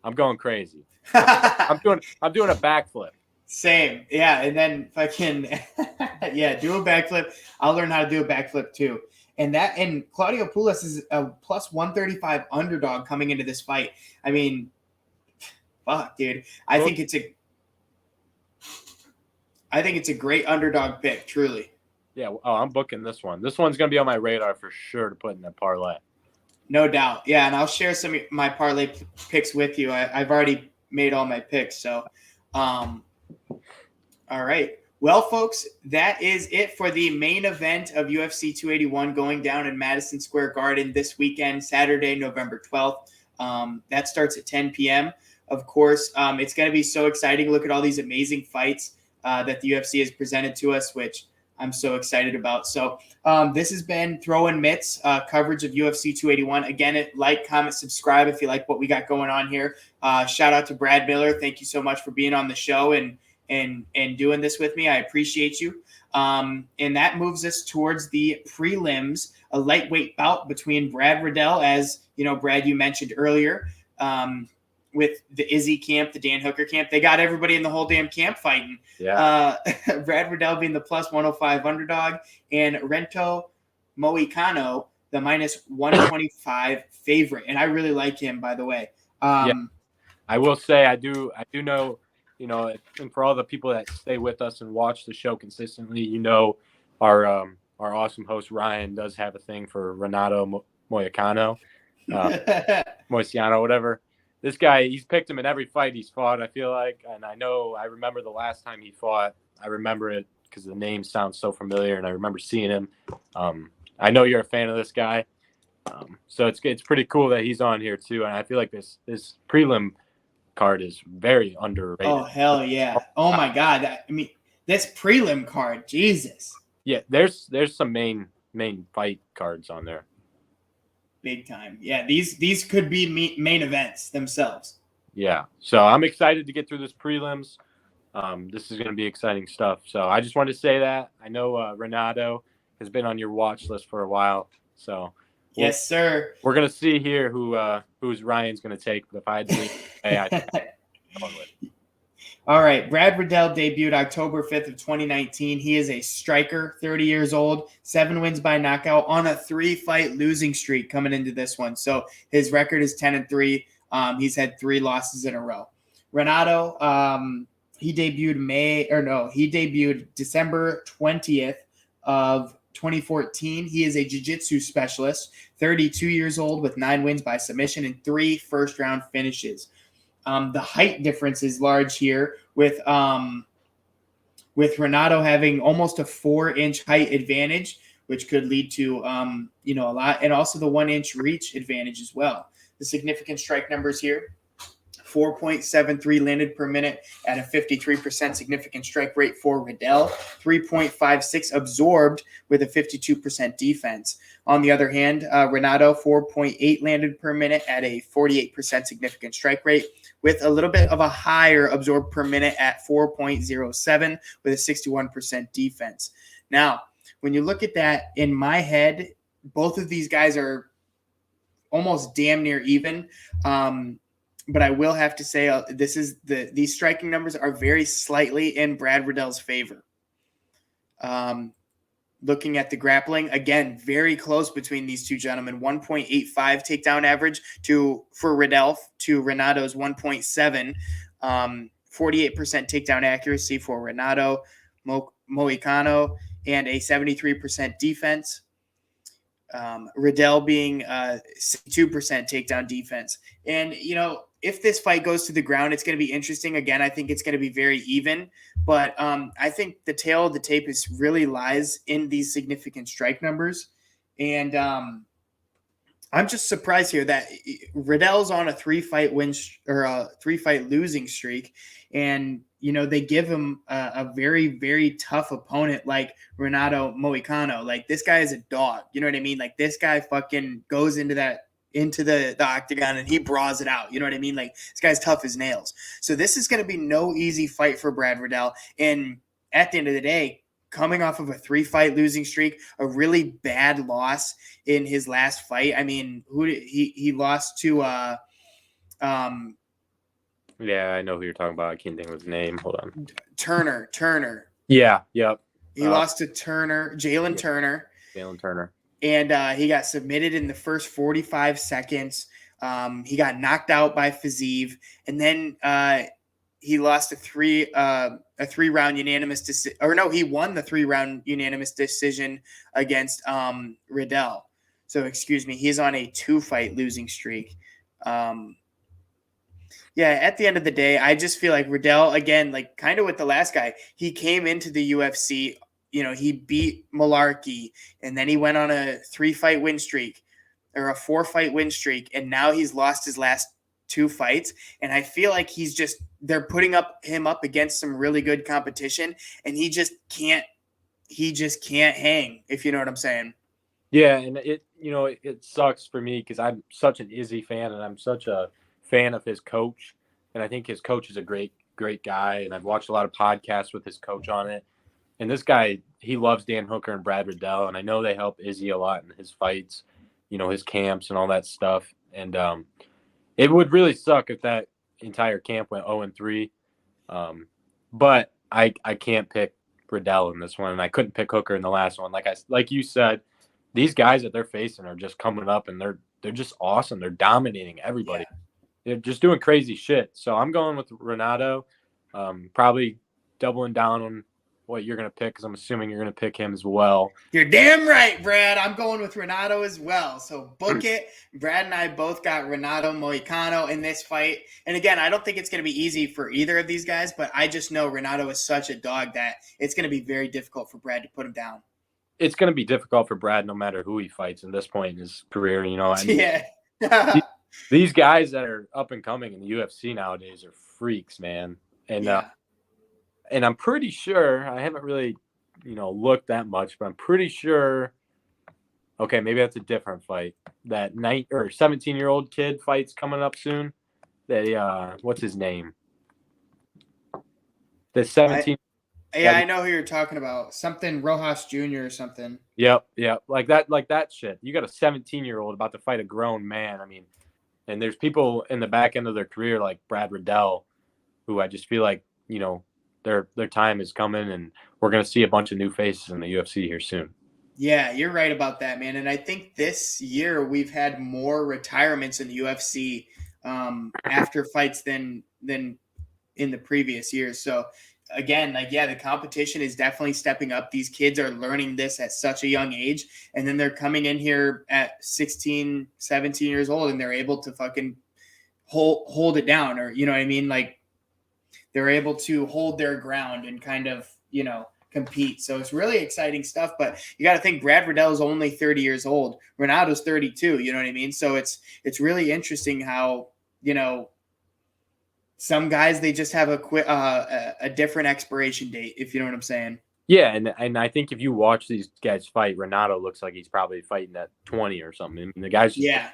I'm going crazy. I'm doing a backflip. Same. Yeah. And then if I can, do a backflip, I'll learn how to do a backflip too. And Claudio Pules is a plus 135 underdog coming into this fight. I mean, fuck, dude. I think it's a great underdog pick, truly. Yeah. Oh, I'm booking this one. This one's going to be on my radar for sure to put in the parlay. No doubt. Yeah. And I'll share some of my parlay picks with you. I've already made all my picks. So, all right. Well, folks, that is it for the main event of UFC 281 going down in Madison Square Garden this weekend, Saturday, November 12th. That starts at 10 p.m. Of course, it's going to be so exciting. Look at all these amazing fights that the UFC has presented to us, which I'm so excited about. So this has been Throwin Mitts coverage of UFC 281. Again, like, comment, subscribe if you like what we got going on here. Shout out to Brad Miller. Thank you so much for being on the show and doing this with me. I appreciate you. And that moves us towards the prelims, a lightweight bout between Brad Riddell, as Brad, you mentioned earlier, with the Izzy camp, the Dan Hooker camp. They got everybody in the whole damn camp fighting. Yeah. Brad Riddell being the plus 105 underdog, and Rento Moicano, the minus 125 favorite. And I really like him, by the way. I will say I do know, and for all the people that stay with us and watch the show consistently, our awesome host Ryan does have a thing for Renato Moicano, Moiciano, whatever. This guy, he's picked him in every fight he's fought, I feel like. And I remember the last time he fought. I remember it because the name sounds so familiar, and I remember seeing him. I know you're a fan of this guy. So it's pretty cool that he's on here too. And I feel like this prelim card is very underrated. Oh, hell yeah. Oh, my God. I mean, this prelim card, Jesus. Yeah, there's some main fight cards on there. Big time. Yeah, these could be main events themselves. Yeah, so I'm excited to get through this prelims. This is going to be exciting stuff. So I just wanted to say that. I know Renato has been on your watch list for a while. So yes, sir. We're going to see here who's Ryan's going to take. But if I had to All right, Brad Riddell debuted October 5th of 2019. He is a striker, 30 years old, 7 wins by knockout on a 3-fight losing streak coming into this one. So his record is 10-3. He's had 3 losses in a row. Renato, he debuted December 20th of 2014. He is a jiu-jitsu specialist, 32 years old with 9 wins by submission and 3 first-round finishes. The height difference is large here with Renato having almost a 4-inch height advantage, which could lead to, a lot, and also the 1-inch reach advantage as well. The significant strike numbers here: 4.73 landed per minute at a 53% significant strike rate for Riddell, 3.56 absorbed with a 52% defense. On the other hand, Renato, 4.8 landed per minute at a 48% significant strike rate, with a little bit of a higher absorbed per minute at 4.07 with a 61% defense. Now, when you look at that, in my head, both of these guys are almost damn near even. But I will have to say these striking numbers are very slightly in Brad Riddell's favor. Looking at the grappling, again, very close between these two gentlemen. 1.85 takedown average for Riddell to Renato's 1.7. 48% takedown accuracy for Renato Moicano, and a 73% defense. Riddell being 62% takedown defense. And, if this fight goes to the ground, it's going to be interesting. Again, I think it's going to be very even. But I think the tail of the tape really lies in these significant strike numbers. And I'm just surprised here that Riddell's on a 3-fight win or a 3-fight losing streak. And, they give him a very, very tough opponent like Renato Moicano. Like, this guy is a dog. You know what I mean? Like, this guy fucking goes into the octagon and he brawls it out. You know what I mean? Like, this guy's tough as nails. So this is going to be no easy fight for Brad Riddell. And at the end of the day, coming off of a 3-fight losing streak, a really bad loss in his last fight. I mean, he lost to yeah, I know who you're talking about. I can't think of his name. Hold on. Turner. Yeah, yep. He lost to Jalen Turner. Jalen Turner. And he got submitted in the first 45 seconds. He got knocked out by Fiziev. And then he lost a 3-round unanimous decision. Or no, he won the 3-round unanimous decision against Riddell. So, excuse me, he's on a 2-fight losing streak. At the end of the day, I just feel like Riddell, again, like kind of with the last guy, he came into the UFC, he beat Malarkey, and then he went on a 3-fight win streak or a 4-fight win streak, and now he's lost his last 2 fights. And I feel like they're putting him up against some really good competition, and he just can't hang, if you know what I'm saying. Yeah, and it sucks for me because I'm such an Izzy fan, and I'm such a fan of his coach, and I think his coach is a great guy, and I've watched a lot of podcasts with his coach on it. And this guy, he loves Dan Hooker and Brad Riddell, and I know they help Izzy a lot in his fights, his camps and all that stuff. And it would really suck if that entire camp went 0-3. But I can't pick Riddell in this one, and I couldn't pick Hooker in the last one. Like you said, these guys that they're facing are just coming up, and they're just awesome. They're dominating everybody. Yeah. They're just doing crazy shit. So I'm going with Renato, probably doubling down on what you're going to pick because I'm assuming you're going to pick him as well. You're damn right, Brad. I'm going with Renato as well. So book it. Brad and I both got Renato Moicano in this fight. And again, I don't think it's going to be easy for either of these guys, but I just know Renato is such a dog that it's going to be very difficult for Brad to put him down. It's going to be difficult for Brad no matter who he fights in this point in his career. Yeah. These guys that are up and coming in the UFC nowadays are freaks, man. And and I'm pretty sure, I haven't really, looked that much, but I'm pretty sure, okay, maybe that's a different fight. That 17-year-old kid fight's coming up soon. What's his name? The 17. I know who you're talking about. Something Rojas Jr. or something. Yep. Like that shit. You got a 17-year-old about to fight a grown man. I mean, and there's people in the back end of their career like Brad Riddell, who I just feel like, their time is coming, and we're going to see a bunch of new faces in the UFC here soon. Yeah, you're right about that, man. And I think this year we've had more retirements in the UFC after fights than in the previous years. So again, like, yeah, the competition is definitely stepping up. These kids are learning this at such a young age, and then they're coming in here at 16, 17 years old, and they're able to fucking hold it down, or, you know what I mean? Like, they're able to hold their ground and kind of, compete. So it's really exciting stuff. But you got to think Brad Riddell is only 30 years old. Ronaldo's 32. You know what I mean? So it's really interesting how, some guys, they just have a different expiration date, if you know what I'm saying. Yeah, and I think if you watch these guys fight, Renato looks like he's probably fighting at 20 or something. I mean, the guy's just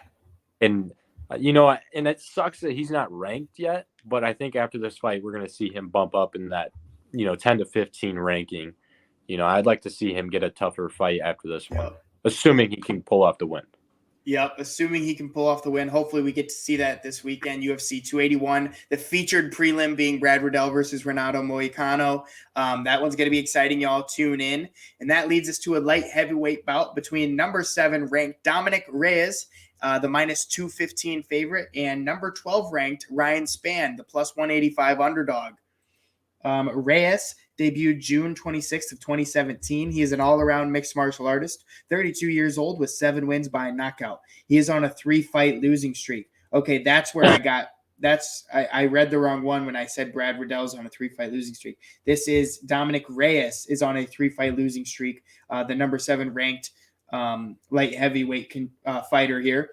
and and it sucks that he's not ranked yet. But I think after this fight, we're going to see him bump up in that 10 to 15 ranking. I'd like to see him get a tougher fight after this one, assuming he can pull off the win. Yep, assuming he can pull off the win. Hopefully we get to see that this weekend, UFC 281. The featured prelim being Brad Riddell versus Renato Moicano. That one's going to be exciting. Y'all tune in. And that leads us to a light heavyweight bout between number 7 ranked Dominic Reyes, the minus 215 favorite, and number 12 ranked Ryan Spann, the plus 185 underdog. Reyes debuted June 26th of 2017. He is an all-around mixed martial artist, 32 years old with 7 wins by knockout. He is on a 3-fight losing streak. Okay, that's where I read the wrong one when I said Brad Riddell's on a 3-fight losing streak. This is Dominic Reyes is on a 3-fight losing streak, the number 7 ranked light heavyweight fighter here.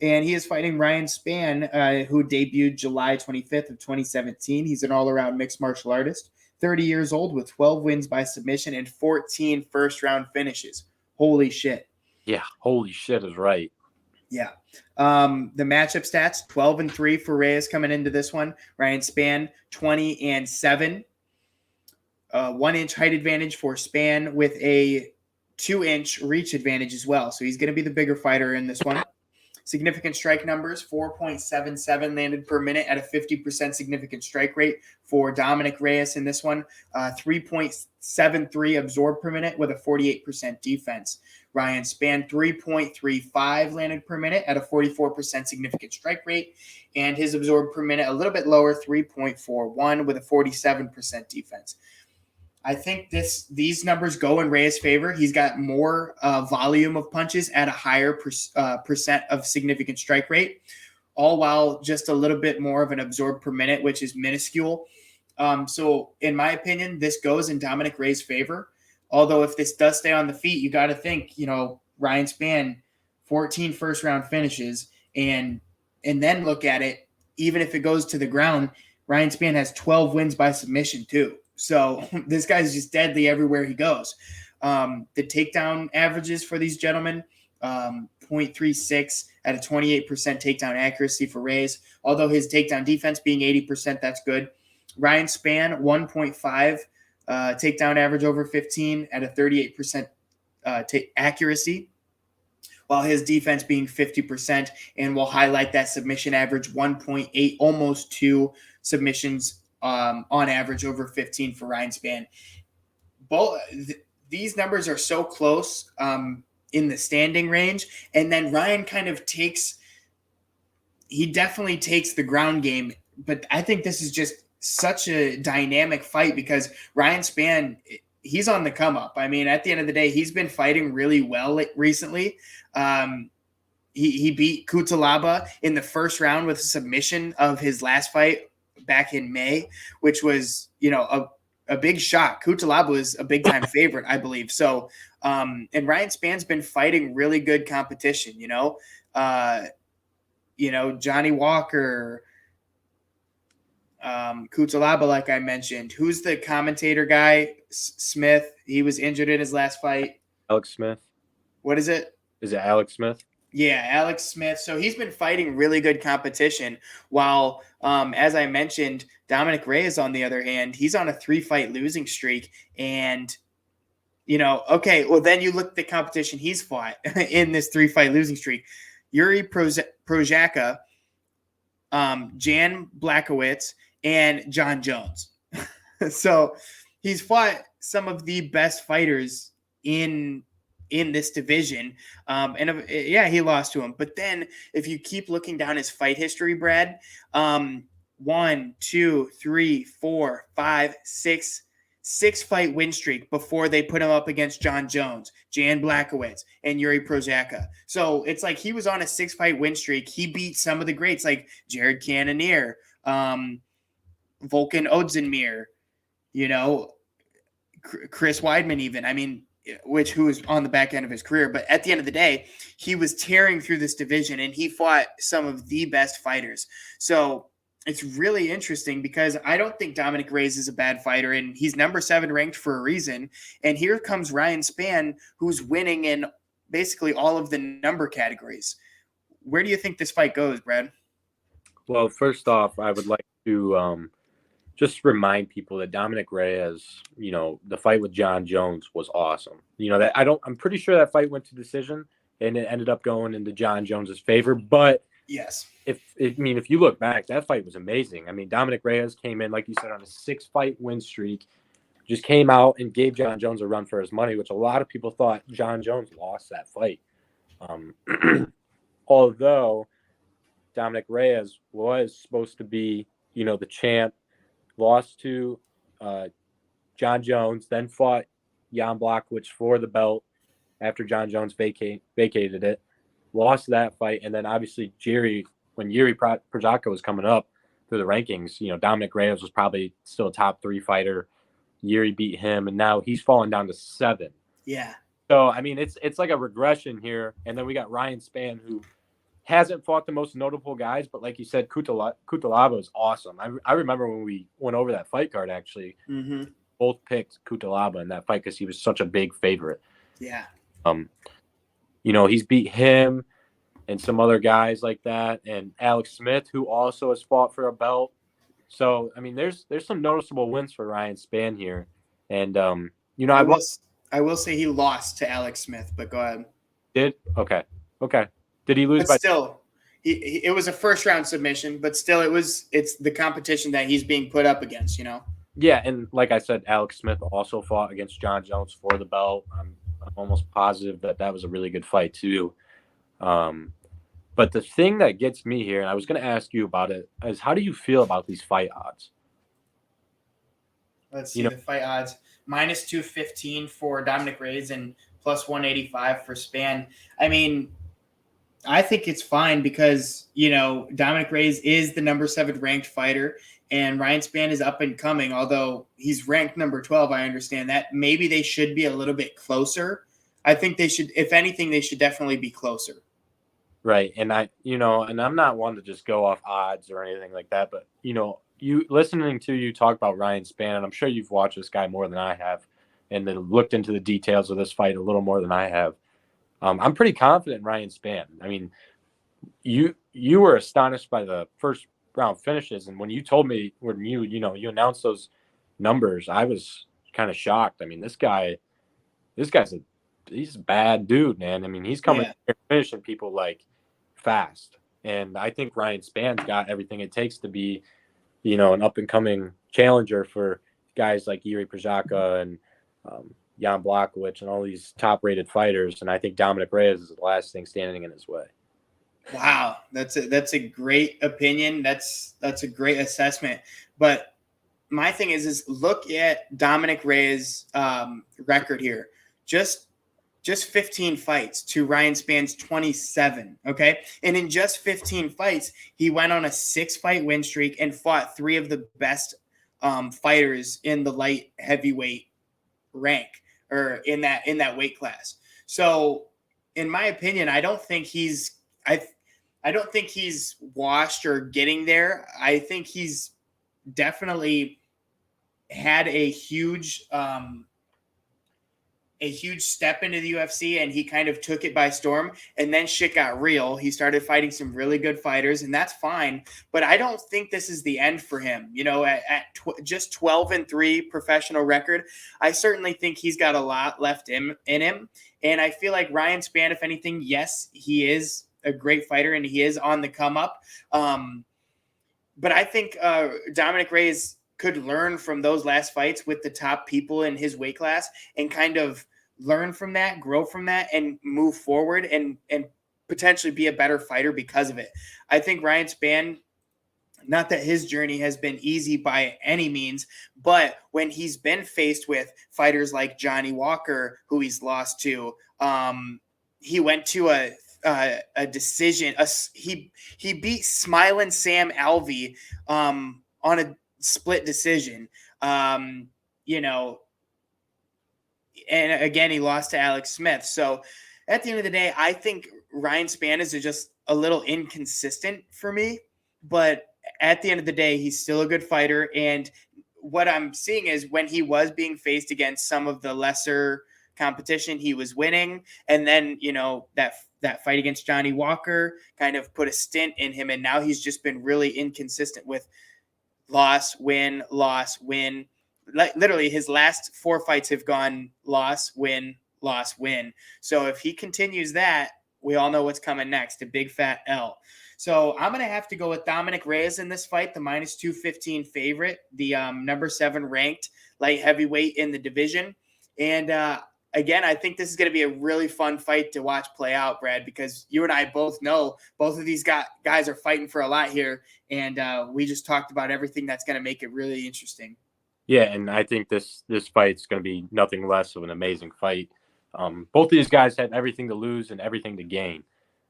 And he is fighting Ryan Spann, who debuted July 25th of 2017. He's an all-around mixed martial artist, 30 years old with 12 wins by submission and 14 first-round finishes. Holy shit. Yeah, holy shit is right. Yeah. The matchup stats, 12-3 for Reyes coming into this one. Ryan Spann, 20-7. 1-inch height advantage for Spann with a 2-inch reach advantage as well. So he's going to be the bigger fighter in this one. Significant strike numbers, 4.77 landed per minute at a 50% significant strike rate for Dominic Reyes in this one. 3.73 absorbed per minute with a 48% defense. Ryan Spann, 3.35 landed per minute at a 44% significant strike rate. And his absorbed per minute a little bit lower, 3.41 with a 47% defense. I think these numbers go in Reyes' favor. He's got more volume of punches at a higher percent of significant strike rate, all while just a little bit more of an absorbed per minute, which is minuscule. So in my opinion, this goes in Dominic Reyes' favor. Although if this does stay on the feet, you got to think, Ryan Spann, 14 first-round finishes, and then look at it, even if it goes to the ground, Ryan Spann has 12 wins by submission too. So this guy's just deadly everywhere he goes. The takedown averages for these gentlemen, 0.36 at a 28% takedown accuracy for Reyes. Although his takedown defense being 80%, that's good. Ryan Spann, 1.5 takedown average over 15 at a 38% accuracy, while his defense being 50%. And we'll highlight that submission average, 1.8, almost 2 submissions on average over 15 for Ryan Spann. These numbers are so close in the standing range. And then Ryan kind of definitely takes the ground game. But I think this is just such a dynamic fight because Ryan Spann, he's on the come up. I mean, at the end of the day, he's been fighting really well recently. He beat Cutelaba in the first round with a submission of his last fight back in May, which was, a big shock. Cutelaba was a big time favorite, I believe. So, and Ryan Spann's been fighting really good competition, Johnny Walker, Cutelaba, like I mentioned. Who's the commentator guy? Smith. He was injured in his last fight. Alex Smith. What is it? Is it Alex Smith? Yeah, Alex Smith. So he's been fighting really good competition while, as I mentioned, Dominic Reyes, on the other hand, he's on a 3-fight losing streak. And, okay, well, then you look at the competition he's fought in this 3-fight losing streak. Yuri Prochazka, Jan Blachowicz, and John Jones. So he's fought some of the best fighters in this division. He lost to him. But then if you keep looking down his fight history, Brad, 1, 2, 3, 4, 5, 6 fight win streak before they put him up against John Jones, Jan Blachowicz, and Yuri Prochazka. So it's like he was on a 6-fight win streak. He beat some of the greats like Jared Cannonier, Volkan Ozdemir, Chris Weidman even. I mean, who was on the back end of his career. But at the end of the day, he was tearing through this division, and he fought some of the best fighters. So it's really interesting because I don't think Dominic Reyes is a bad fighter, and he's number 7 ranked for a reason. And here comes Ryan Spann, who's winning in basically all of the number categories. Where do you think this fight goes, Brad? Well, first off, I would like to just remind people that Dominic Reyes, the fight with John Jones was awesome. I'm pretty sure that fight went to decision and it ended up going into John Jones's favor. But yes, if you look back, that fight was amazing. I mean, Dominic Reyes came in, like you said, on a 6-fight win streak, just came out and gave John Jones a run for his money, which a lot of people thought John Jones lost that fight. Although Dominic Reyes was supposed to be, the champ, lost to John Jones, then fought Jan Blachowicz for the belt after John Jones vacated it, lost that fight, and then obviously when Yuri Prochazka was coming up through the rankings, Dominic Reyes was probably still a top 3 fighter. Yuri beat him, and now he's fallen down to 7. Yeah. So, I mean, it's like a regression here. And then we got Ryan Spann, who hasn't fought the most notable guys, but like you said, Cutelaba is awesome. I remember when we went over that fight card, actually, both picked Cutelaba in that fight because he was such a big favorite. Yeah. He's beat him and some other guys like that, and Alex Smith, who also has fought for a belt. So, I mean, there's some noticeable wins for Ryan Spann here. And, I will say he lost to Alex Smith, but go ahead. Did? Okay. Did he lose? But still, it was a first-round submission, but still it's the competition that he's being put up against, Yeah, and like I said, Alex Smith also fought against John Jones for the belt. I'm almost positive that was a really good fight, too. But the thing that gets me here, and I was going to ask you about it, is how do you feel about these fight odds? Let's see the fight odds. Minus 215 for Dominic Reyes and plus 185 for Spann. I mean, I think it's fine because, Dominic Reyes is the number 7 ranked fighter and Ryan Spann is up and coming, although he's ranked number 12. I understand that. Maybe they should be a little bit closer. I think they should, if anything, they should definitely be closer. Right. And and I'm not one to just go off odds or anything like that, but, you listening to you talk about Ryan Spann, and I'm sure you've watched this guy more than I have and then looked into the details of this fight a little more than I have. I'm pretty confident in Ryan Spann. I mean, you were astonished by the first round finishes, and when you told me when you announced those numbers, I was kind of shocked. I mean, he's a bad dude, man. I mean, he's coming here finishing people like fast, and I think Ryan Spann's got everything it takes to be, an up and coming challenger for guys like Yuri Prochazka and Jan Blachowicz and all these top-rated fighters, and I think Dominic Reyes is the last thing standing in his way. Wow, that's a great opinion. That's a great assessment. But my thing is look at Dominic Reyes' record here. Just 15 fights to Ryan Spann's 27. Okay, and in just 15 fights, he went on a 6-fight win streak and fought 3 of the best fighters in the light heavyweight rank or in that weight class. So, in my opinion, I don't think he's washed or getting there. I think he's definitely had a huge step into the UFC, and he kind of took it by storm, and then shit got real. He started fighting some really good fighters, and that's fine. But I don't think this is the end for him. Just 12-3 professional record, I certainly think he's got a lot left in him. And I feel like Ryan Spann, if anything, yes, he is a great fighter, and he is on the come up. But I think Dominic Reyes could learn from those last fights with the top people in his weight class and kind of learn from that, grow from that, and move forward and potentially be a better fighter because of it. I think Ryan Spann, Not that his journey has been easy by any means, but when he's been faced with fighters like Johnny Walker, who he's lost to, he went to a decision. He beat Smiling Sam Alvey on a split decision. You know, and again, he lost to Alex Smith. So at the end of the day, I think Ryan Spann is just a little inconsistent for me, but at the end of the day, he's still a good fighter. And what I'm seeing is when he was being faced against some of the lesser competition, he was winning. And then, you know, that fight against Johnny Walker kind of put a stint in him. And now he's just been really inconsistent with loss, win, loss, win. Like literally his last 4 fights have gone loss, win, loss, win. So if he continues that, we all know what's coming next, a big fat L. So I'm going to have to go with Dominic Reyes in this fight, the minus 215 favorite, the number 7 ranked light heavyweight in the division. And again, I think this is going to be a really fun fight to watch play out, Brad, because you and I both know both of these guys are fighting for a lot here. And we just talked about everything that's going to make it really interesting. Yeah, and I think this fight's going to be nothing less of an amazing fight. Both of these guys have everything to lose and everything to gain.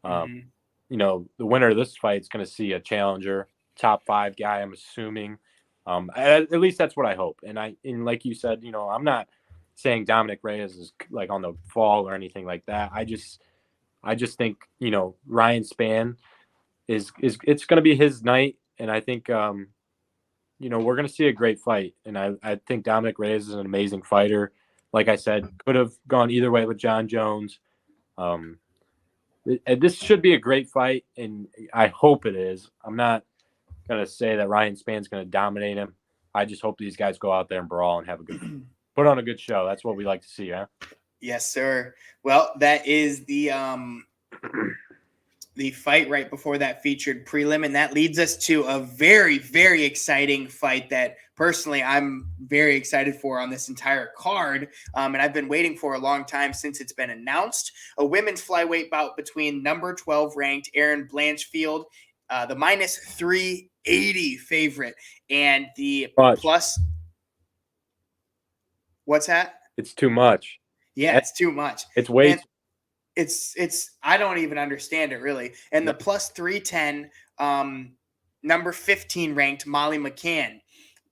You know, the winner of this fight is going to see a challenger, top 5 guy, I'm assuming. At least that's what I hope. And like you said, you know, I'm not saying Dominic Reyes is like on the fall or anything like that. I just think, you know, Ryan Spann is it's going to be his night, and I think you know, we're going to see a great fight. And I think Dominic Reyes is an amazing fighter. Like I said, could have gone either way with John Jones. This should be a great fight, and I hope it is. I'm not going to say that Ryan Spann's going to dominate him. I just hope these guys go out there and brawl and have a good put on a good show. That's what we like to see, huh? Yes, sir. Well, that is the fight right before that featured prelim, and that leads us to a very, very exciting fight that personally I'm very excited for on this entire card, and I've been waiting for a long time since it's been announced. A women's flyweight bout between number 12 ranked Erin Blanchfield, the minus 380 favorite, and the plus. What's that? It's too much. Yeah, it's too much. It's way. It's I don't even understand it really. And the plus 310, number 15 ranked Molly McCann.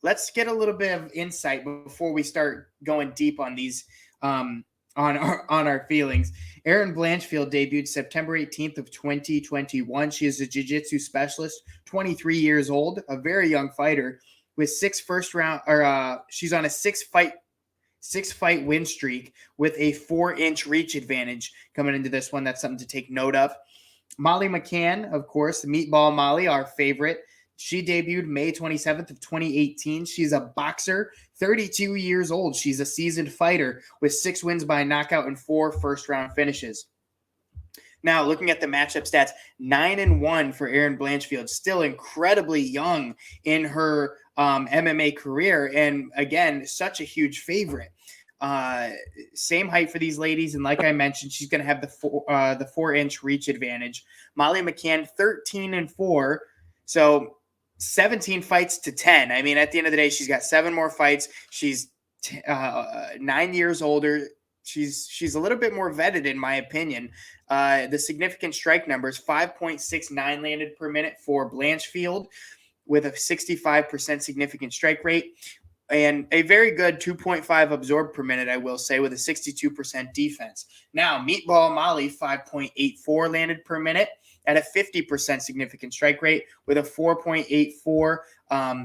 Let's get a little bit of insight before we start going deep on these on our feelings. Erin Blanchfield debuted September 18th of 2021. She is a jiu-jitsu specialist, 23 years old, a very young fighter with 6 first round she's on a 6-fight win streak with a 4-inch reach advantage coming into this one. That's something to take note of. Molly McCann, of course, Meatball Molly, our favorite. She debuted May 27th of 2018. She's a boxer, 32 years old. She's a seasoned fighter with 6 wins by knockout and 4 first-round finishes. Now, looking at the matchup stats, 9-1 for Erin Blanchfield, still incredibly young in her MMA career, and again, such a huge favorite. Same height for these ladies, and like I mentioned, she's going to have the 4-inch reach advantage. Molly McCann, 13-4, so 17 fights to 10. I mean, at the end of the day, she's got 7 more fights. She's 9 years older. She's a little bit more vetted, in my opinion. The significant strike numbers, 5.69 landed per minute for Blanchfield, with a 65% significant strike rate, and a very good 2.5 absorbed per minute, I will say, with a 62% defense. Now, Meatball Molly, 5.84 landed per minute at a 50% significant strike rate, with a 4.84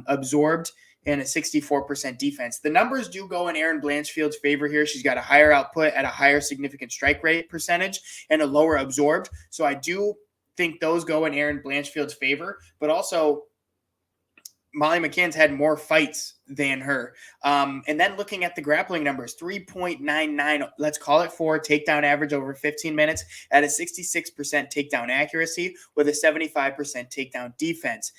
absorbed and a 64% defense. The numbers do go in Erin Blanchfield's favor here. She's got a higher output at a higher significant strike rate percentage and a lower absorbed. So I do think those go in Erin Blanchfield's favor, but also Molly McCann's had more fights than her. And then looking at the grappling numbers, 3.99, let's call it 4 takedown average over 15 minutes at a 66% takedown accuracy with a 75% takedown defense.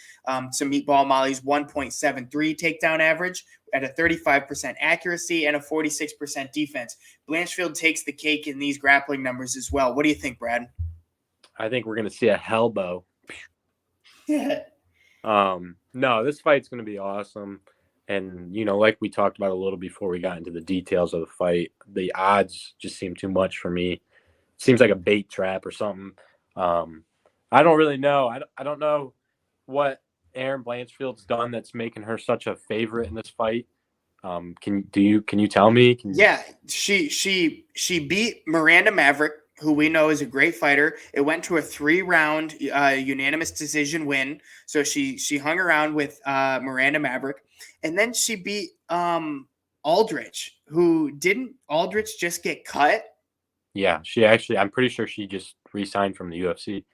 So Meatball Molly's 1.73 takedown average at a 35% accuracy and a 46% defense. Blanchfield takes the cake in these grappling numbers as well. What do you think, Brad? I think we're going to see a hellbow. Yeah. No, this fight's going to be awesome. And, like we talked about a little before we got into the details of the fight, the odds just seem too much for me. It seems like a bait trap or something. I don't really know. I don't know what Erin Blanchfield's done that's making her such a favorite in this fight. Can you tell me? Yeah, she beat Miranda Maverick, who we know is a great fighter. It went to a 3-round unanimous decision win. So she hung around with Miranda Maverick, and then she beat Aldrich, who didn't Aldrich just get cut? Yeah, I'm pretty sure she just re-signed from the UFC.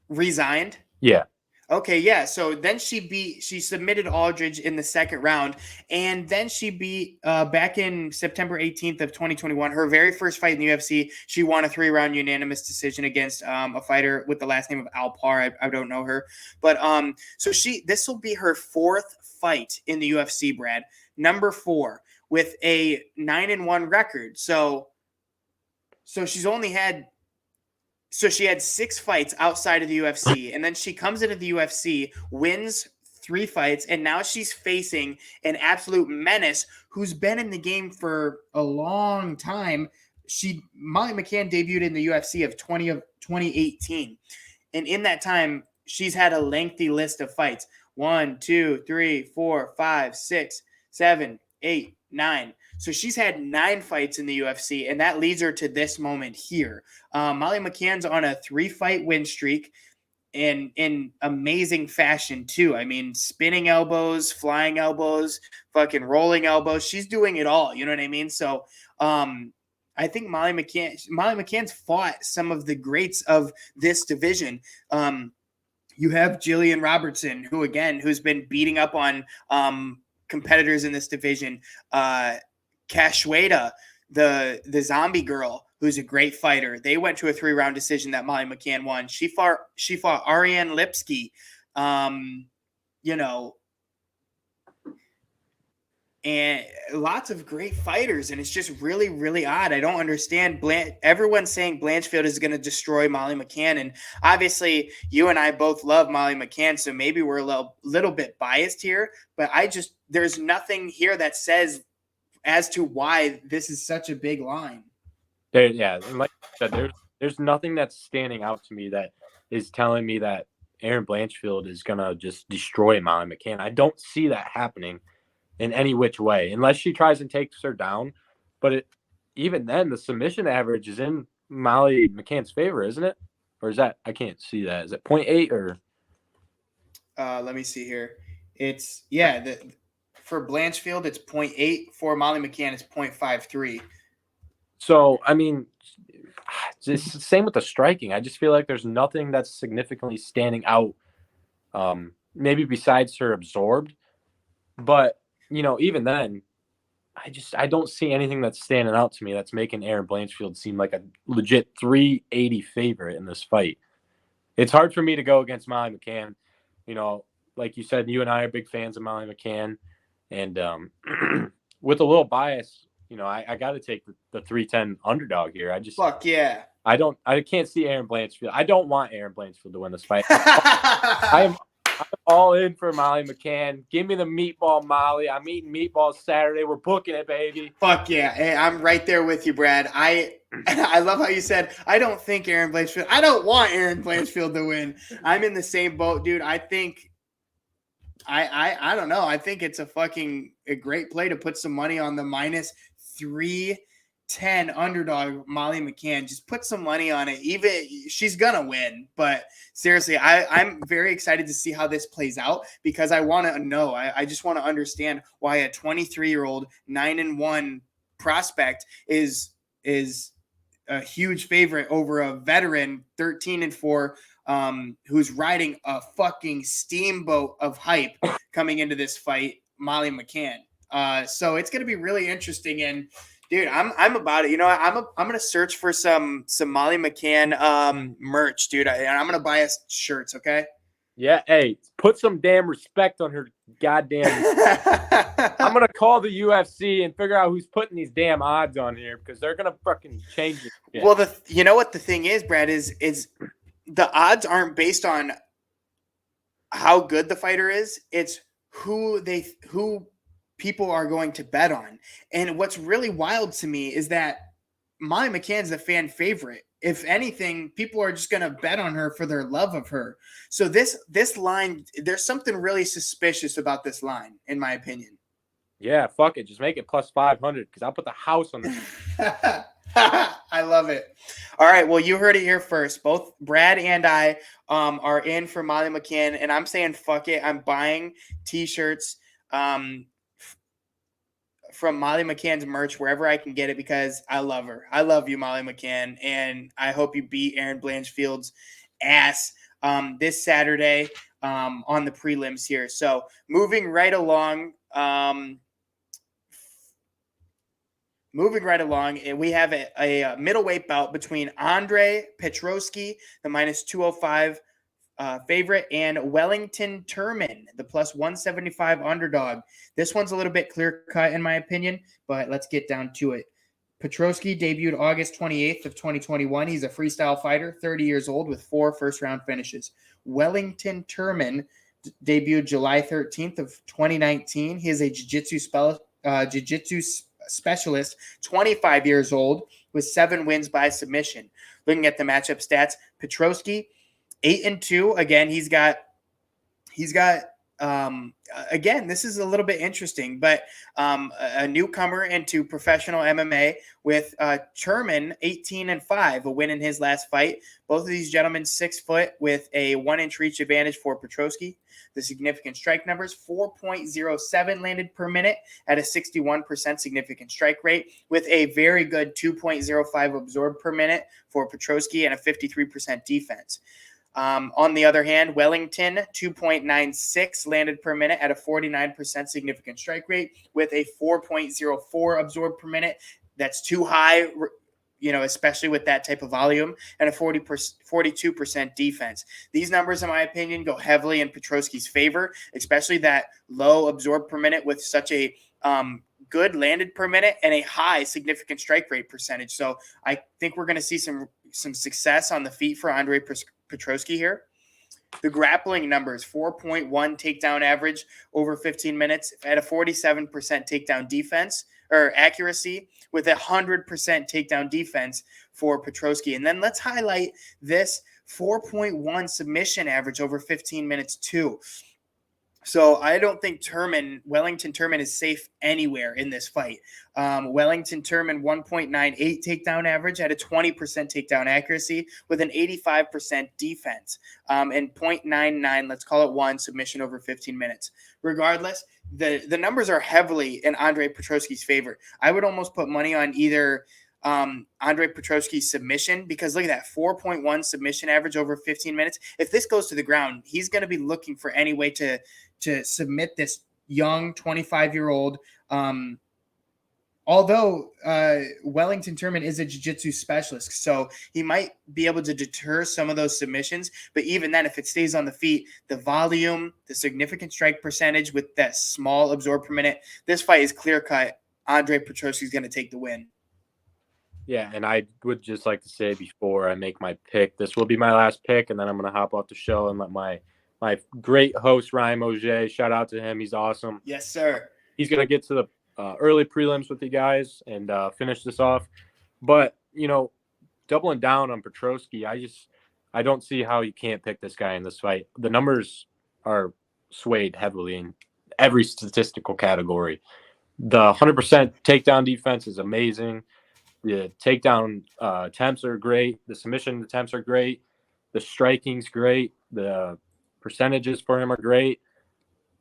Resigned? Yeah. Okay, yeah. So then she submitted Aldridge in the second round, and then she beat back in September 18th of 2021, her very first fight in the UFC. She won a 3-round unanimous decision against a fighter with the last name of Alpar. I don't know her, but so this will be her 4th fight in the UFC, Brad. Number 4 with a 9-1 record. So she's only had. So she had 6 fights outside of the UFC, and then she comes into the UFC, wins 3 fights, and now she's facing an absolute menace who's been in the game for a long time. Molly McCann debuted in the UFC of 2018, and in that time, she's had a lengthy list of fights: 1, 2, 3, 4, 5, 6, 7, 8, 9. So she's had 9 fights in the UFC, and that leads her to this moment here. Molly McCann's on a 3-fight win streak in amazing fashion, too. I mean, spinning elbows, flying elbows, fucking rolling elbows. She's doing it all. You know what I mean? So I think Molly McCann's fought some of the greats of this division. You have Jillian Robertson, who's been beating up on competitors in this division. Cashweda, the zombie girl, who's a great fighter. They went to a 3-round decision that Molly McCann won. She fought Ariane Lipsky, and lots of great fighters. And it's just really, really odd. I don't understand. Everyone's saying Blanchfield is going to destroy Molly McCann. And obviously you and I both love Molly McCann, so maybe we're a little bit biased here, but there's nothing here that says as to why this is such a big line. Yeah, and like I said, there's nothing that's standing out to me that is telling me that Erin Blanchfield is gonna just destroy Molly McCann. I don't see that happening in any which way, unless she tries and takes her down. But even then, the submission average is in Molly McCann's favor, isn't it? Or is that, I can't see that. Is it 0.8 or? Let me see here. It's for Blanchfield, it's 0.8. For Molly McCann, it's 0.53. So, I mean, it's the same with the striking. I just feel like there's nothing that's significantly standing out, maybe besides her absorbed. But, even then, I don't see anything that's standing out to me that's making Erin Blanchfield seem like a legit 380 favorite in this fight. It's hard for me to go against Molly McCann. Like you said, you and I are big fans of Molly McCann. And with a little bias, I got to take the 310 underdog here. Fuck yeah. I can't see Erin Blanchfield. I don't want Erin Blanchfield to win this fight. I'm all in for Molly McCann. Give me the meatball, Molly. I'm eating meatballs Saturday. We're booking it, baby. Fuck yeah. Hey, I'm right there with you, Brad. I love how you said, I don't think Erin Blanchfield. I don't want Erin Blanchfield to win. I'm in the same boat, dude. I think I don't know. I think it's a great play to put some money on the -310 underdog Molly McCann. Just put some money on it. Even she's gonna win, but seriously, I'm very excited to see how this plays out because I want to know. I just want to understand why a 23-year-old 9-1 prospect is a huge favorite over a veteran 13-4. Who's riding a fucking steamboat of hype coming into this fight, Molly McCann. So it's gonna be really interesting. And dude, I'm about it. I'm gonna search for some Molly McCann merch, dude. And I'm gonna buy us shirts. Okay. Yeah. Hey, put some damn respect on her goddamn. I'm gonna call the UFC and figure out who's putting these damn odds on here because they're gonna fucking change it. Well, what the thing is, Brad, is the odds aren't based on how good the fighter is. It's who people are going to bet on. And what's really wild to me is that Molly McCann's a fan favorite. If anything, people are just going to bet on her for their love of her. So this line, there's something really suspicious about this line, in my opinion. Yeah, fuck it. Just make it plus 500 because I'll put the house on the. I love it. All right. Well, you heard it here first. Both Brad and I are in for Molly McCann, and I'm saying fuck it. I'm buying T-shirts from Molly McCann's merch wherever I can get it because I love her. I love you, Molly McCann, and I hope you beat Aaron Blanchfield's ass this Saturday on the prelims here. So moving right along. Moving right along, we have a middleweight bout between Andre Petroski, the minus 205 favorite, and Wellington Turman, the plus 175 underdog. This one's a little bit clear-cut in my opinion, but let's get down to it. Petroski debuted August 28th of 2021. He's a freestyle fighter, 30 years old, with 4 first-round finishes. Wellington Turman debuted July 13th of 2019. He is a jiu-jitsu specialist, 25 years old, with 7 wins by submission. Looking at the matchup stats, Petroski 8-2. Again, he's got again, this is a little bit interesting, but a newcomer into professional MMA with Turman 18-5, a win in his last fight. Both of these gentlemen 6 foot with a 1-inch reach advantage for Petroski. The significant strike numbers, 4.07 landed per minute at a 61% significant strike rate, with a very good 2.05 absorbed per minute for Petroski and a 53% defense. On the other hand, Wellington, 2.96 landed per minute at a 49% significant strike rate with a 4.04 absorbed per minute. That's too high, especially with that type of volume, and a 42% defense. These numbers, in my opinion, go heavily in Petroski's favor, especially that low absorbed per minute with such a good landed per minute and a high significant strike rate percentage. So I think we're going to see some success on the feet for Andre Petroski here. The grappling numbers, 4.1 takedown average over 15 minutes at a 47% takedown defense or accuracy with 100% takedown defense for Petroski. And then let's highlight this 4.1 submission average over 15 minutes too. So I don't think Wellington Turman is safe anywhere in this fight. Wellington Turman 1.98 takedown average at a 20% takedown accuracy with an 85% defense and 0.99, let's call it 1 submission over 15 minutes. Regardless, the numbers are heavily in Andre Petroski's favor. I would almost put money on either Andre Petroski's submission, because look at that 4.1 submission average over 15 minutes. If this goes to the ground, he's going to be looking for any way to submit this young 25-year-old. Although Wellington Turman is a jiu-jitsu specialist, so he might be able to deter some of those submissions. But even then, if it stays on the feet, the volume, the significant strike percentage with that small absorb per minute, this fight is clear-cut. Andre Petroski is going to take the win. Yeah, and I would just like to say before I make my pick, this will be my last pick, and then I'm going to hop off the show and let my great host, Ryan Mougey, shout out to him. He's awesome. Yes, sir. He's going to get to the early prelims with you guys and finish this off. But, doubling down on Petroski, I don't see how you can't pick this guy in this fight. The numbers are swayed heavily in every statistical category. The 100% takedown defense is amazing. The takedown attempts are great. The submission attempts are great. The striking's great. The percentages for him are great.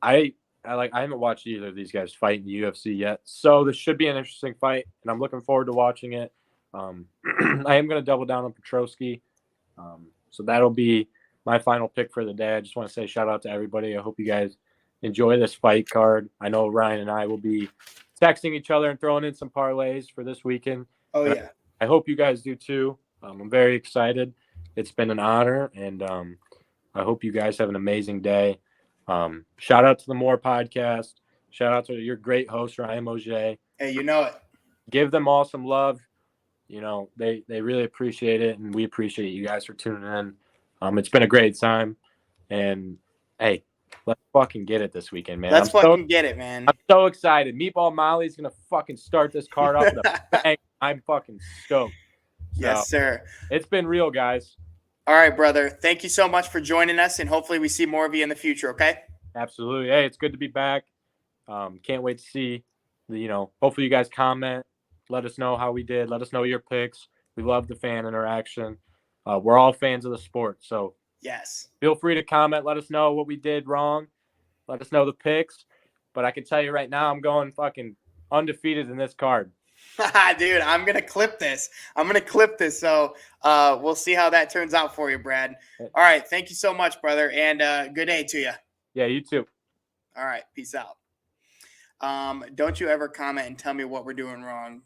I haven't watched either of these guys fight in the UFC yet, so this should be an interesting fight, and I'm looking forward to watching it. I am going to double down on Petroski, so that'll be my final pick for the day. I just want to say shout out to everybody. I hope you guys enjoy this fight card. I know Ryan and I will be texting each other and throwing in some parlays for this weekend. Oh, yeah. I hope you guys do too. I'm very excited. It's been an honor, and I hope you guys have an amazing day. Shout out to the More Podcast. Shout out to your great host, Ryan Mougey. Hey, you know it. Give them all some love. They really appreciate it, and we appreciate you guys for tuning in. It's been a great time, and Hey, let's fucking get it this weekend, man. Let's fucking get it, man. I'm so excited. Meatball Molly's gonna fucking start this card off with a bang. I'm fucking stoked. So, yes, sir. It's been real, guys. All right, brother. Thank you so much for joining us, and hopefully we see more of you in the future, okay? Absolutely. Hey, it's good to be back. Can't wait to see hopefully you guys comment. Let us know how we did. Let us know your picks. We love the fan interaction. We're all fans of the sport. So yes, feel free to comment. Let us know what we did wrong. Let us know the picks. But I can tell you right now, I'm going fucking undefeated in this card. Dude, I'm going to clip this. So we'll see how that turns out for you, Brad. All right. Thank you so much, brother. And good day to you. Yeah, you too. All right. Peace out. Don't you ever comment and tell me what we're doing wrong.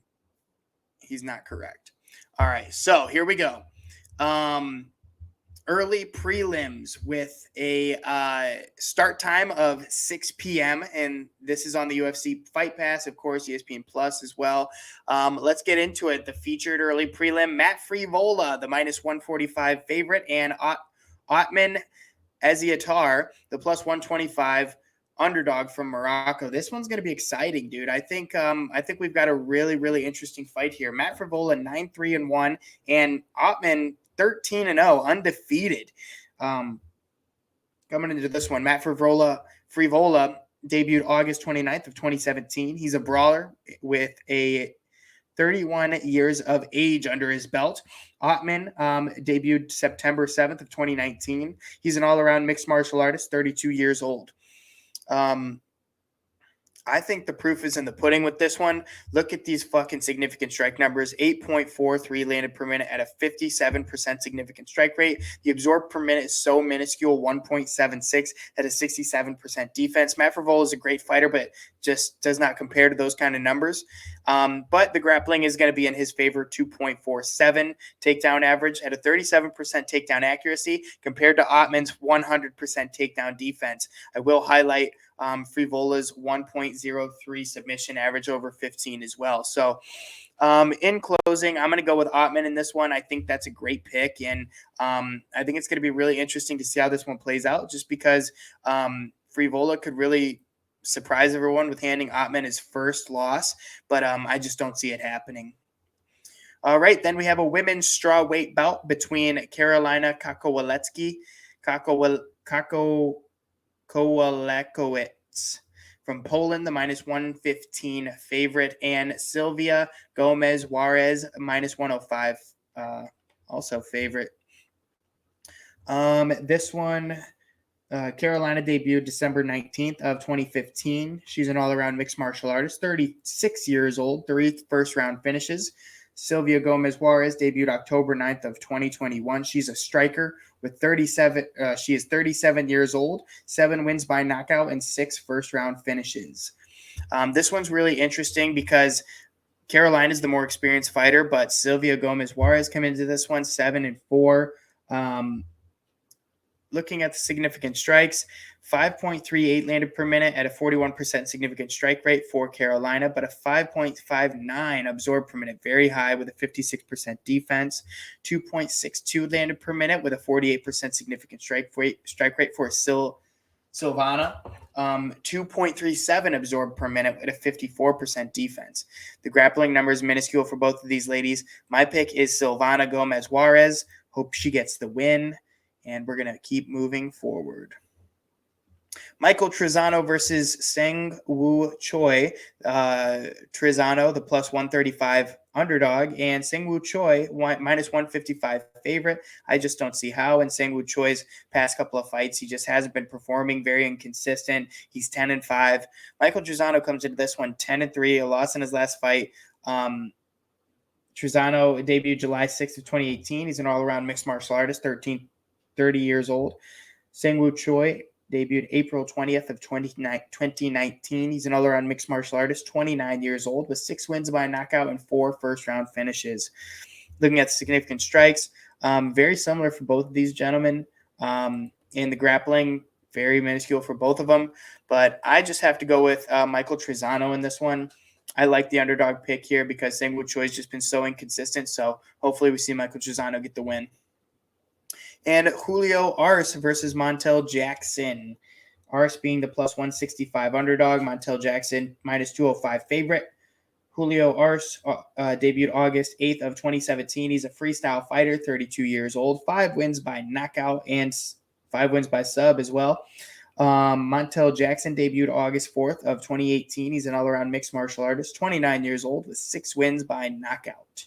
He's not correct. All right. So here we go. Early prelims with a start time of 6 p.m. And this is on the UFC Fight Pass, of course, ESPN Plus as well. Let's get into it. The featured early prelim, Matt Frivola, the minus 145 favorite, and Otman Eziatar, the plus 125 underdog from Morocco. This one's going to be exciting, dude. I think we've got a really, really interesting fight here. Matt Frivola 9-3-1, and Otman 13-0, undefeated. Coming into this one, Matt Frivola debuted August 29th of 2017. He's a brawler with a 31 years of age under his belt. Otman debuted September 7th of 2019. He's an all-around mixed martial artist, 32 years old. I think the proof is in the pudding with this one. Look at these fucking significant strike numbers. 8.43 landed per minute at a 57% significant strike rate. The absorbed per minute is so minuscule, 1.76 at a 67% defense. Matt Frivola is a great fighter, but just does not compare to those kind of numbers. But the grappling is going to be in his favor, 2.47 takedown average at a 37% takedown accuracy compared to Otman's 100% takedown defense. I will highlight Frivola's 1.03 submission average over 15 as well. So in closing, I'm going to go with Otman in this one. I think that's a great pick. And I think it's going to be really interesting to see how this one plays out just because Frivola could really surprise everyone with handing Otman his first loss. But I just don't see it happening. All right, then we have a women's straw weight bout between Karolina Kowalekowicz from Poland, the minus 115 favorite, and Sylvia Gomez Juarez, minus 105, also favorite. This one, Carolina debuted December 19th of 2015. She's an all-around mixed martial artist, 36 years old, 3 first-round finishes. Sylvia Gomez Juarez debuted October 9th of 2021. She's a striker with 37. She is 37 years old, 7 wins by knockout, and 6 first-round finishes. This one's really interesting because Carolina is the more experienced fighter, but Sylvia Gomez Juarez came into this one 7-4. Looking at the significant strikes, 5.38 landed per minute at a 41% significant strike rate for Carolina, but a 5.59 absorbed per minute, very high with a 56% defense. 2.62 landed per minute with a 48% significant strike rate for Silvana. 2.37 absorbed per minute with a 54% defense. The grappling number is minuscule for both of these ladies. My pick is Silvana Gomez Juarez. Hope she gets the win. And we're going to keep moving forward. Michael Trizano versus Sang-Woo Choi. Trizano, the plus 135 underdog, and Sang-Woo Choi, minus 155 favorite. I just don't see how. In Sang-Woo Choi's past couple of fights, he just hasn't been performing, very inconsistent. He's 10-5. Michael Trizano comes into this one 10-3, a loss in his last fight. Trizano debuted July 6th of 2018. He's an all-around mixed martial artist, 30 years old. Sang-Woo Choi debuted April 20th of 2019. He's an all-around mixed martial artist, 29 years old, with 6 wins by knockout and 4 first-round finishes. Looking at significant strikes, very similar for both of these gentlemen. In the grappling, very minuscule for both of them. But I just have to go with Michael Trizano in this one. I like the underdog pick here because Sang-Woo Choi has just been so inconsistent. So hopefully we see Michael Trizano get the win. And Julio Arce versus Montel Jackson. Arce being the plus 165 underdog, Montel Jackson minus 205 favorite. Julio Arce debuted August 8th of 2017. He's a freestyle fighter, 32 years old, 5 wins by knockout and 5 wins by sub as well. Montel Jackson debuted August 4th of 2018. He's an all-around mixed martial artist, 29 years old, with 6 wins by knockout.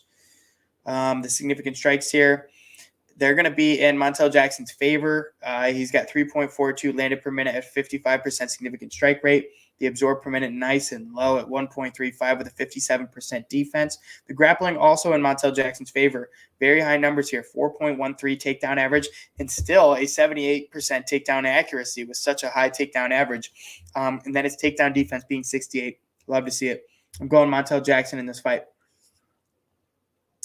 The significant strikes here, they're going to be in Montel Jackson's favor. He's got 3.42 landed per minute at 55% significant strike rate. The absorb per minute nice and low at 1.35 with a 57% defense. The grappling also in Montel Jackson's favor. Very high numbers here, 4.13 takedown average and still a 78% takedown accuracy with such a high takedown average. And then his takedown defense being 68. Love to see it. I'm going Montel Jackson in this fight.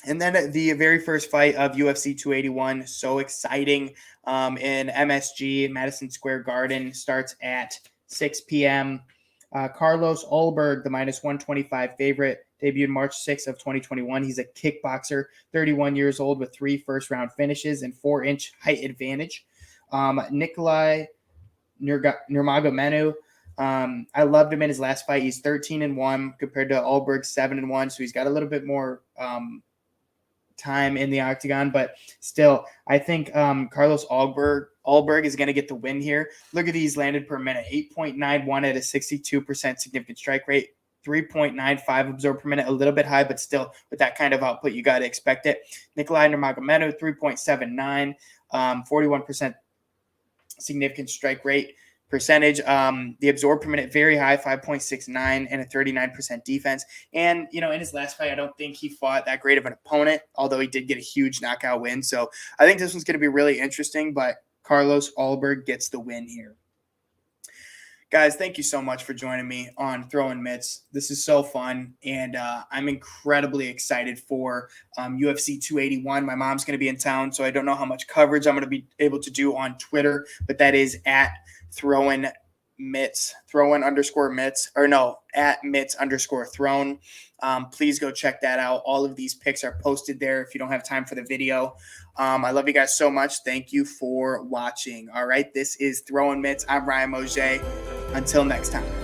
And then the very first fight of UFC 281, so exciting, in MSG, Madison Square Garden, starts at 6 p.m. Carlos Ulberg, the minus 125 favorite, debuted March 6th of 2021. He's a kickboxer, 31 years old with 3 first-round finishes and 4-inch height advantage. Nikolai Nurmagomedov, I loved him in his last fight. He's 13-1 compared to Ulberg's 7-1, so he's got a little bit more time in the octagon, but still, I think Carlos Ulberg is going to get the win here. Look at these landed per minute, 8.91 at a 62% significant strike rate, 3.95 absorb per minute, a little bit high, but still with that kind of output, you got to expect it. Nikolai Nurmagomedov, 3.79, 41% significant strike rate percentage. The absorb per minute, very high, 5.69 and a 39% defense. And, in his last fight, I don't think he fought that great of an opponent, although he did get a huge knockout win. So I think this one's going to be really interesting, but Carlos Ulberg gets the win here. Guys, thank you so much for joining me on Throwin Mitts. This is so fun, and I'm incredibly excited for UFC 281. My mom's going to be in town, so I don't know how much coverage I'm going to be able to do on Twitter, but that is at Throwin Mitts, Throwin_Mitts, or no, at Mitts_Thrown. Please go check that out. All of these pics are posted there if you don't have time for the video. I love you guys so much. Thank you for watching. All right, this is Throwin Mitts. I'm Ryan Mougey. Until next time.